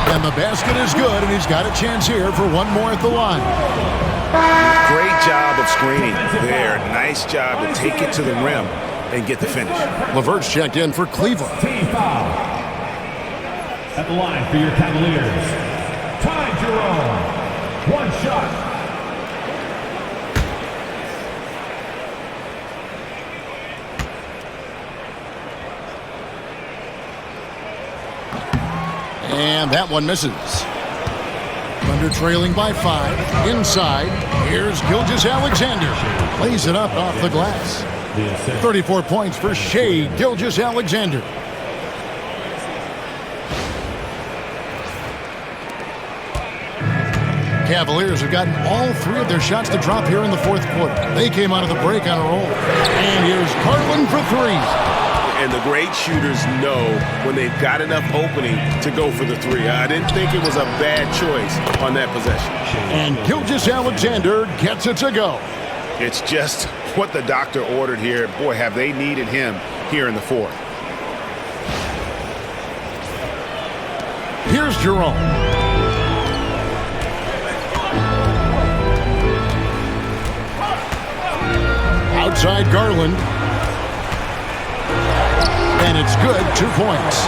And the basket is good, and he's got a chance here for one more at the line. Great job of screening there. Nice job to take it to the rim and get the finish. LeVert's checked in for Cleveland. Team foul. At the line for your Cavaliers, Ty Jerome. 1 shot. And that one misses. Thunder trailing by 5. Inside, here's Gilgeous-Alexander. Lays it up off the glass. 34 points for Shai Gilgeous-Alexander. Cavaliers have gotten all 3 of their shots to drop here in the fourth quarter. They came out of the break on a roll. And here's Garland for 3. And the great shooters know when they've got enough opening to go for the 3. I didn't think it was a bad choice on that possession. And Gilgeous-Alexander gets it to go. It's just what the doctor ordered here. Boy, have they needed him here in the fourth. Here's Jerome. Outside Garland. And it's good, 2 points.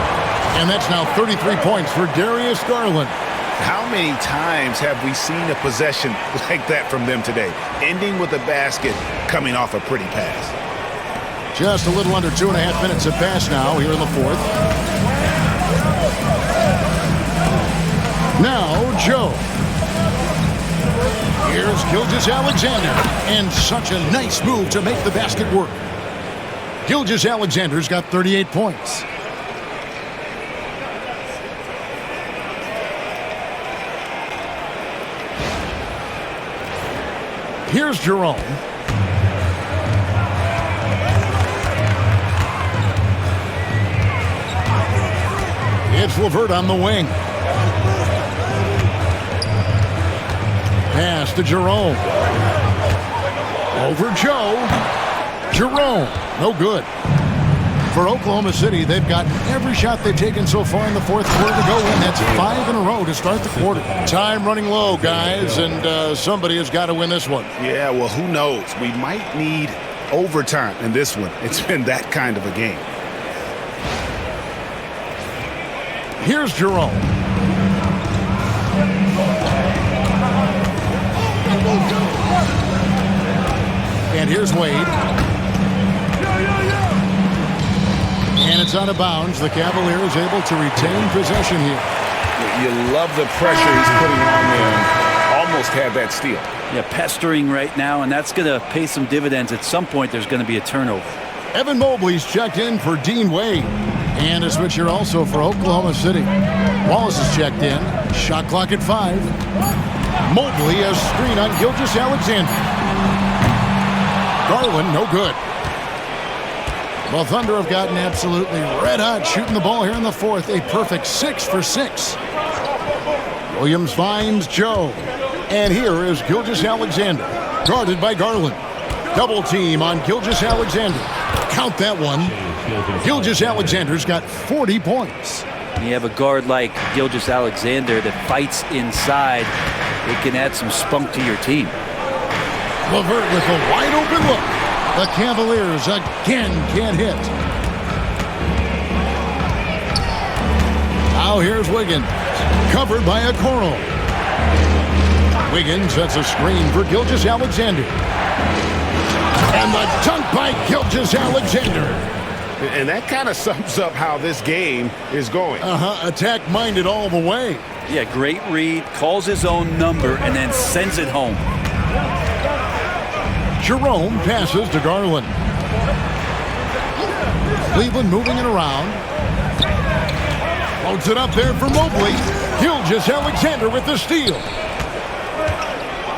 And that's now 33 points for Darius Garland. How many times have we seen a possession like that from them today? Ending with a basket, coming off a pretty pass. Just a little under 2.5 minutes have passed now here in the fourth. Now, Joe. Here's Gilgeous-Alexander. And such a nice move to make the basket work. Gilgeous-Alexander's got 38 points. Here's Jerome. It's LeVert on the wing. Pass to Jerome. Over Joe. Jerome, no good. For Oklahoma City, they've gotten every shot they've taken so far in the fourth quarter to go in. That's 5 in a row to start the quarter. Time running low, guys, and somebody has got to win this one. Yeah, well, who knows? We might need overtime in this one. It's been that kind of a game. Here's Jerome. And here's Wade. And it's out of bounds. The Cavaliers able to retain possession here. You love the pressure he's putting on them. Almost had that steal. Yeah, pestering right now, and that's going to pay some dividends. At some point, there's going to be a turnover. Evan Mobley's checked in for Dean Wade. And a switch here also for Oklahoma City. Wallace is checked in. Shot clock at 5. Mobley a screen on Gilgeous-Alexander. Garland, no good. The Thunder have gotten absolutely red hot shooting the ball here in the fourth. A perfect 6 for 6. Williams finds Joe. And here is Gilgeous-Alexander, guarded by Garland. Double team on Gilgeous-Alexander. Count that one. Gilgeous-Alexander's got 40 points. You have a guard like Gilgeous-Alexander that fights inside. It can add some spunk to your team. LeVert with a wide open look. The Cavaliers again can't hit. Now here's Wiggins, covered by Okoro. Wiggins sets a screen for Gilgeous-Alexander. And the dunk by Gilgeous-Alexander. And that kind of sums up how this game is going. Attack-minded all the way. Yeah, great read, calls his own number, and then sends it home. Jerome passes to Garland. Cleveland moving it around. Loads it up there for Mobley. Gilgeous-Alexander with the steal.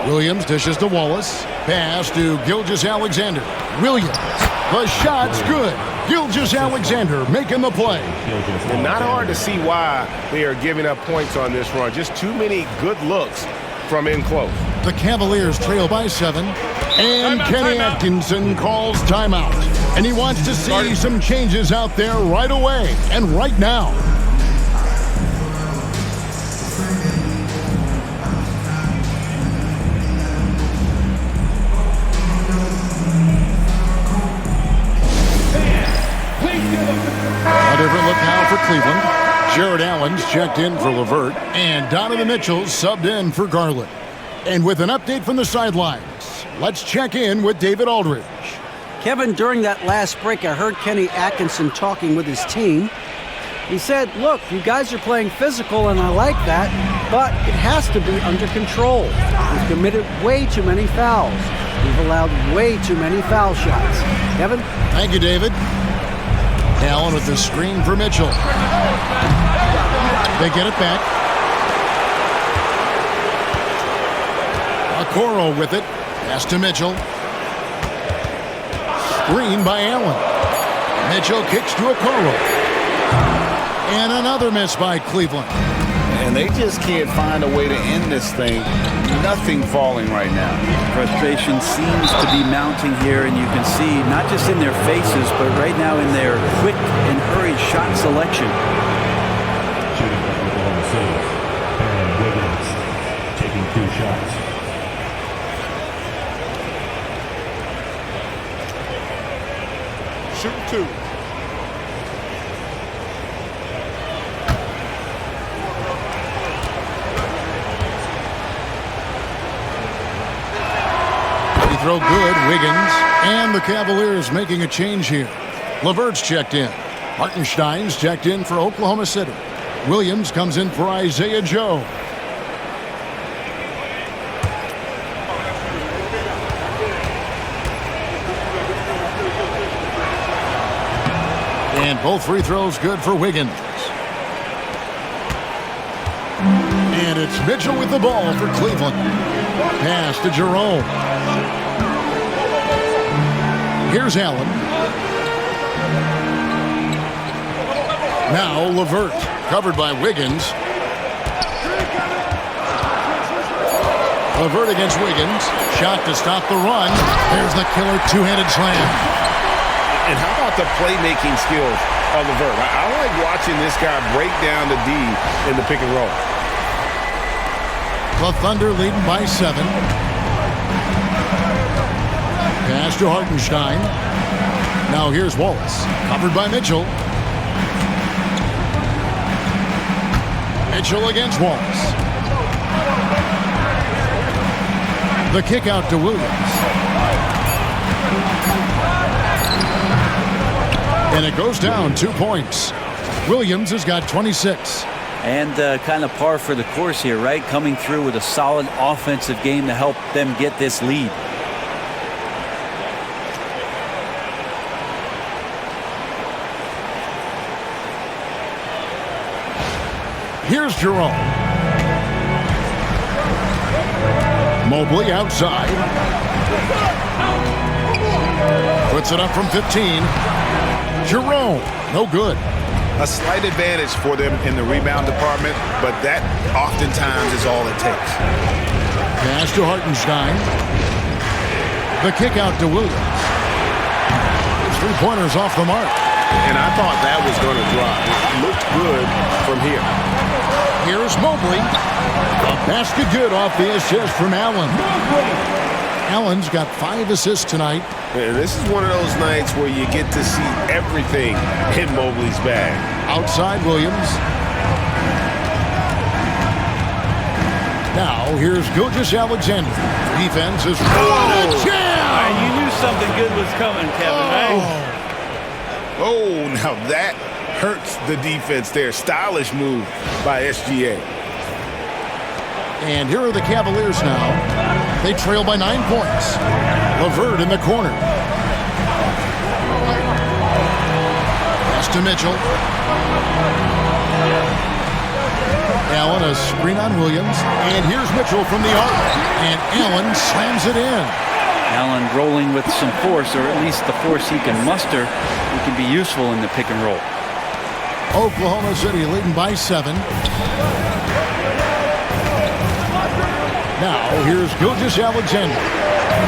Williams dishes to Wallace. Pass to Gilgeous-Alexander. Williams. The shot's good. Gilgeous-Alexander making the play. And not hard to see why they are giving up points on this run. Just too many good looks from in close. The Cavaliers trail by 7. And Kenny Atkinson calls timeout. And he wants to see some changes out there right away and right now. A different look now for Cleveland. Jarrett Allen's checked in for LeVert. And Donovan Mitchell subbed in for Garland. And with an update from the sidelines, let's check in with David Aldridge. Kevin, during that last break, I heard Kenny Atkinson talking with his team. He said, look, you guys are playing physical, and I like that, but it has to be under control. We've committed way too many fouls. We've allowed way too many foul shots. Kevin? Thank you, David. Allen with the screen for Mitchell. They get it back. Okoro with it. Pass to Mitchell. Screen by Allen. Mitchell kicks to Okoro. And another miss by Cleveland. And they just can't find a way to end this thing. Nothing falling right now. Frustration seems to be mounting here, and you can see not just in their faces, but right now in their quick and hurried shot selection. Shooting for Oklahoma City. Aaron Wiggins taking 2 shots. Shoot 2. Throw good, Wiggins, and the Cavaliers making a change here. LeVert's checked in. Hartenstein's checked in for Oklahoma City. Williams comes in for Isaiah Joe. And both free throws good for Wiggins. And it's Mitchell with the ball for Cleveland. Pass to Jerome. Here's Allen. Now LeVert, covered by Wiggins. LeVert against Wiggins. Shot to stop the run. There's the killer two-handed slam. And how about the playmaking skills of LeVert? I like watching this guy break down the D in the pick and roll. The Thunder leading by 7. Pass to Hartenstein. Now here's Wallace. Covered by Mitchell. Mitchell against Wallace. The kick out to Williams. And it goes down 2 points. Williams has got 26. And kind of par for the course here, right? Coming through with a solid offensive game to help them get this lead. Here's Jerome. Mobley outside. Puts it up from 15. Jerome, no good. A slight advantage for them in the rebound department, but that oftentimes is all it takes. Pass to Hartenstein. The kick out to Williams. His three-pointers off the mark. And I thought that was going to drop. It looked good from here. Here's Mobley. A basket good off the assist from Allen. Allen's got 5 assists tonight. And this is one of those nights where you get to see everything in Mobley's bag. Outside Williams. Now here's Gilgeous-Alexander. Defense is what a jam! You knew something good was coming, Kevin, right? Oh, now that hurts the defense there. Stylish move by SGA. And here are the Cavaliers now. They trail by 9 points. LeVert in the corner. Pass to Mitchell. Allen a screen on Williams. And here's Mitchell from the arc. And Allen slams it in. Allen rolling with some force, or at least the force he can muster. He can be useful in the pick and roll. Oklahoma City leading by 7. Now here's Gilgeous-Alexander.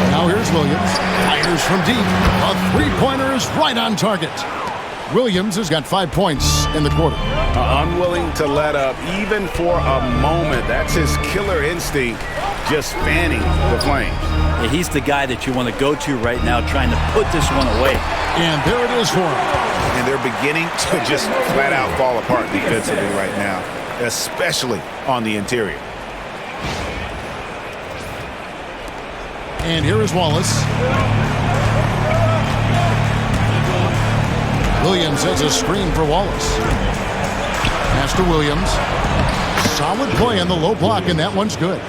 Now here's Williams. Fires from deep. A three-pointer is right on target. Williams has got 5 points in the quarter. Unwilling to let up even for a moment. That's his killer instinct, just fanning the flames. Yeah, he's the guy that you want to go to right now, trying to put this one away. And there it is for him. And they're beginning to just flat out fall apart defensively right now, especially on the interior. And here is Wallace. Williams has a screen for Wallace. Pass to Williams. Solid play on the low block, and that one's good.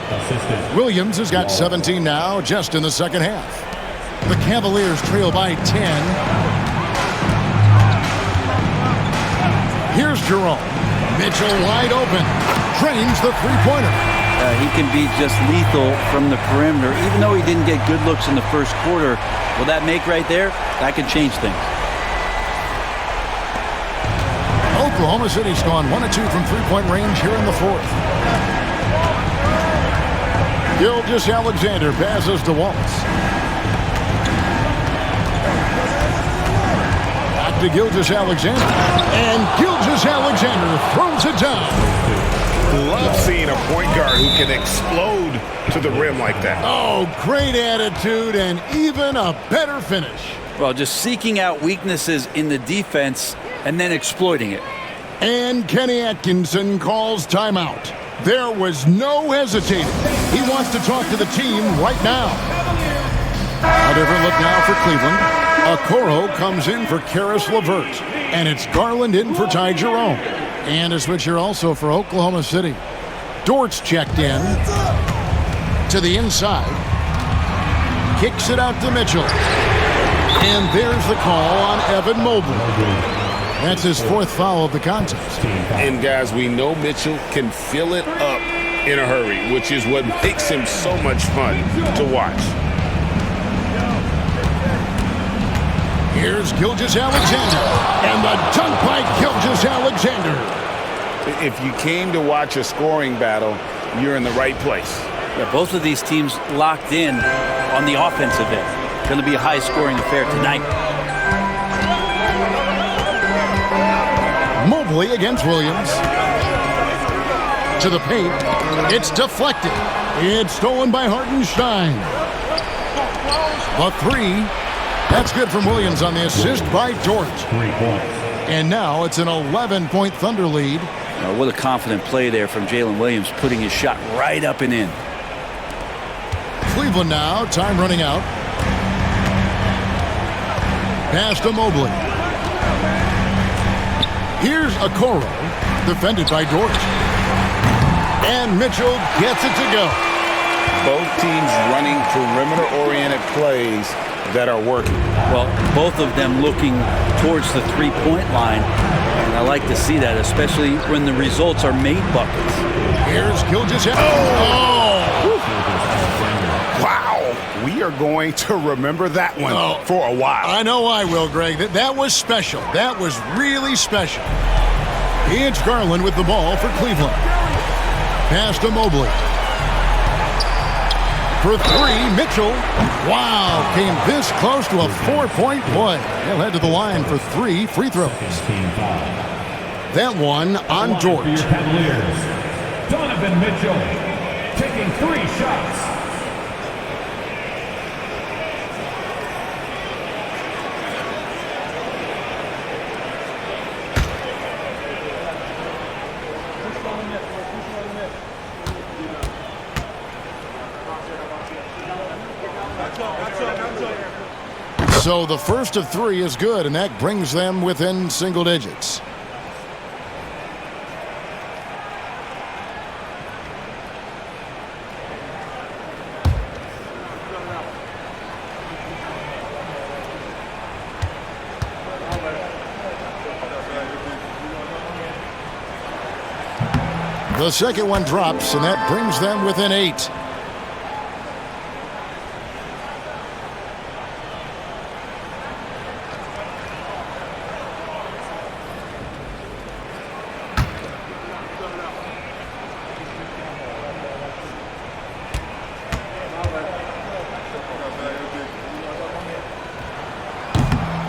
Williams has got 17 now, just in the second half. The Cavaliers trail by 10. Here's Jerome. Mitchell wide open. Drains the three-pointer. He can be just lethal from the perimeter. Even though he didn't get good looks in the first quarter, will that make right there? That could change things. Oklahoma City's gone 1 of 2 from three-point range here in the fourth. Gilgeous-Alexander passes to Wallace. Back to Gilgeous-Alexander. And Gilgeous-Alexander throws it down. Love seeing a point guard who can explode to the rim like that. Oh, great attitude and even a better finish. Well, just seeking out weaknesses in the defense and then exploiting it. And Kenny Atkinson calls timeout. There was no hesitating. He wants to talk to the team right now. A different look now for Cleveland. Okoro comes in for Karis LeVert. And it's Garland in for Ty Jerome. And a switch here also for Oklahoma City. Dort's checked in to the inside. Kicks it out to Mitchell. And there's the call on Evan Mobley. That's his 4th foul of the contest. And guys, we know Mitchell can fill it up in a hurry, which is what makes him so much fun to watch. Here's Gilgeous-Alexander, and the dunk by Gilgeous-Alexander. If you came to watch a scoring battle, you're in the right place. Yeah, both of these teams locked in on the offensive end. Going to be a high-scoring affair tonight. Mobley against Williams. To the paint. It's deflected. It's stolen by Hartenstein. The three. That's good from Williams on the assist by Dort. 3 points. And now it's an 11-point Thunder lead. What a confident play there from Jalen Williams, putting his shot right up and in. Cleveland now, time running out. Pass to Mobley. Here's Okoro, defended by Dort. And Mitchell gets it to go. Both teams running perimeter-oriented plays that are working. Well, both of them looking towards the three-point line. And I like to see that, especially when the results are made buckets. Here's Gilgeous-Alexander. Wow. We are going to remember that one for a while. I know I will, Greg. That was special. That was really special. It's Garland with the ball for Cleveland. Pass to Mobley. For three, Mitchell. Wow, came this close to a 4-point play. He'll head to the line for 3 free throws. That one on Dort. Cavaliers, Donovan Mitchell, taking 3 shots. So the first of 3 is good, and that brings them within single digits. The second one drops, and that brings them within 8.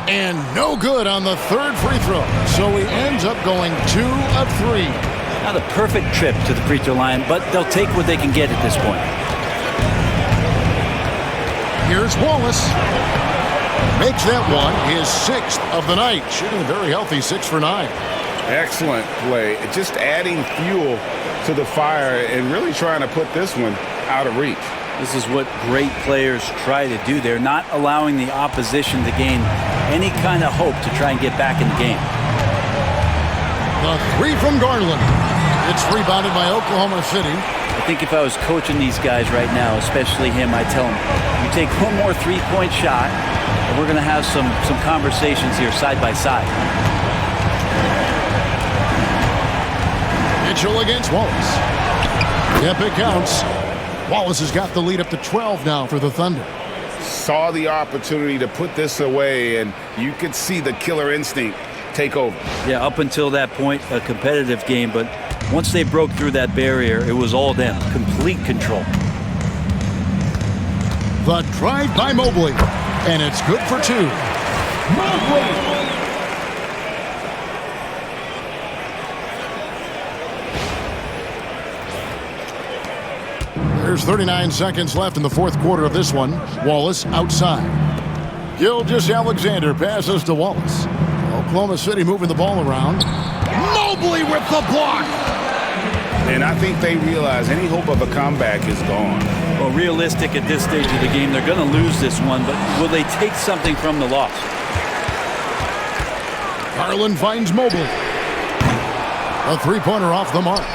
And no good on the third free throw. So he ends up going 2 of 3. Not a perfect trip to the free throw line, but they'll take what they can get at this point. Here's Wallace. Makes that one his 6th of the night. Shooting a very healthy 6 for 9. Excellent play. Just adding fuel to the fire and really trying to put this one out of reach. This is what great players try to do. They're not allowing the opposition to gain any kind of hope to try and get back in the game. The 3 from Garland. It's rebounded by Oklahoma City. I think if I was coaching these guys right now, especially him, I'd tell him, you take one more three-point shot, and we're going to have some conversations here side by side. Mitchell against Wallace. Yep, it counts. Wallace has got the lead up to 12 now for the Thunder. Saw the opportunity to put this away, and you could see the killer instinct take over. Yeah, up until that point, a competitive game, but once they broke through that barrier, it was all them. Complete control. The drive by Mobley, and it's good for 2. Mobley. There's 39 seconds left in the fourth quarter of this one. Wallace outside. Gilgeous-Alexander passes to Wallace. Oklahoma City moving the ball around. Mobley with the block. And I think they realize any hope of a comeback is gone. Well, realistic at this stage of the game, they're going to lose this one, but will they take something from the loss? Garland finds Mobley. A three-pointer off the mark.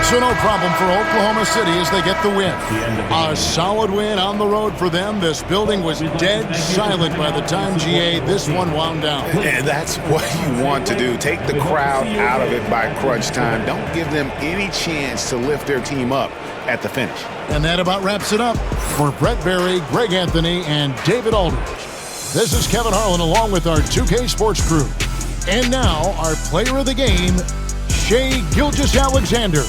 So no problem for Oklahoma City as they get the win. A solid win on the road for them. This building was dead silent by the time, GA, this one wound down. And that's what you want to do. Take the crowd out of it by crunch time. Don't give them any chance to lift their team up at the finish. And that about wraps it up. For Brett Berry, Greg Anthony, and David Aldridge, this is Kevin Harlan along with our 2K Sports crew. And now, our player of the game, Shai Gilgeous-Alexander.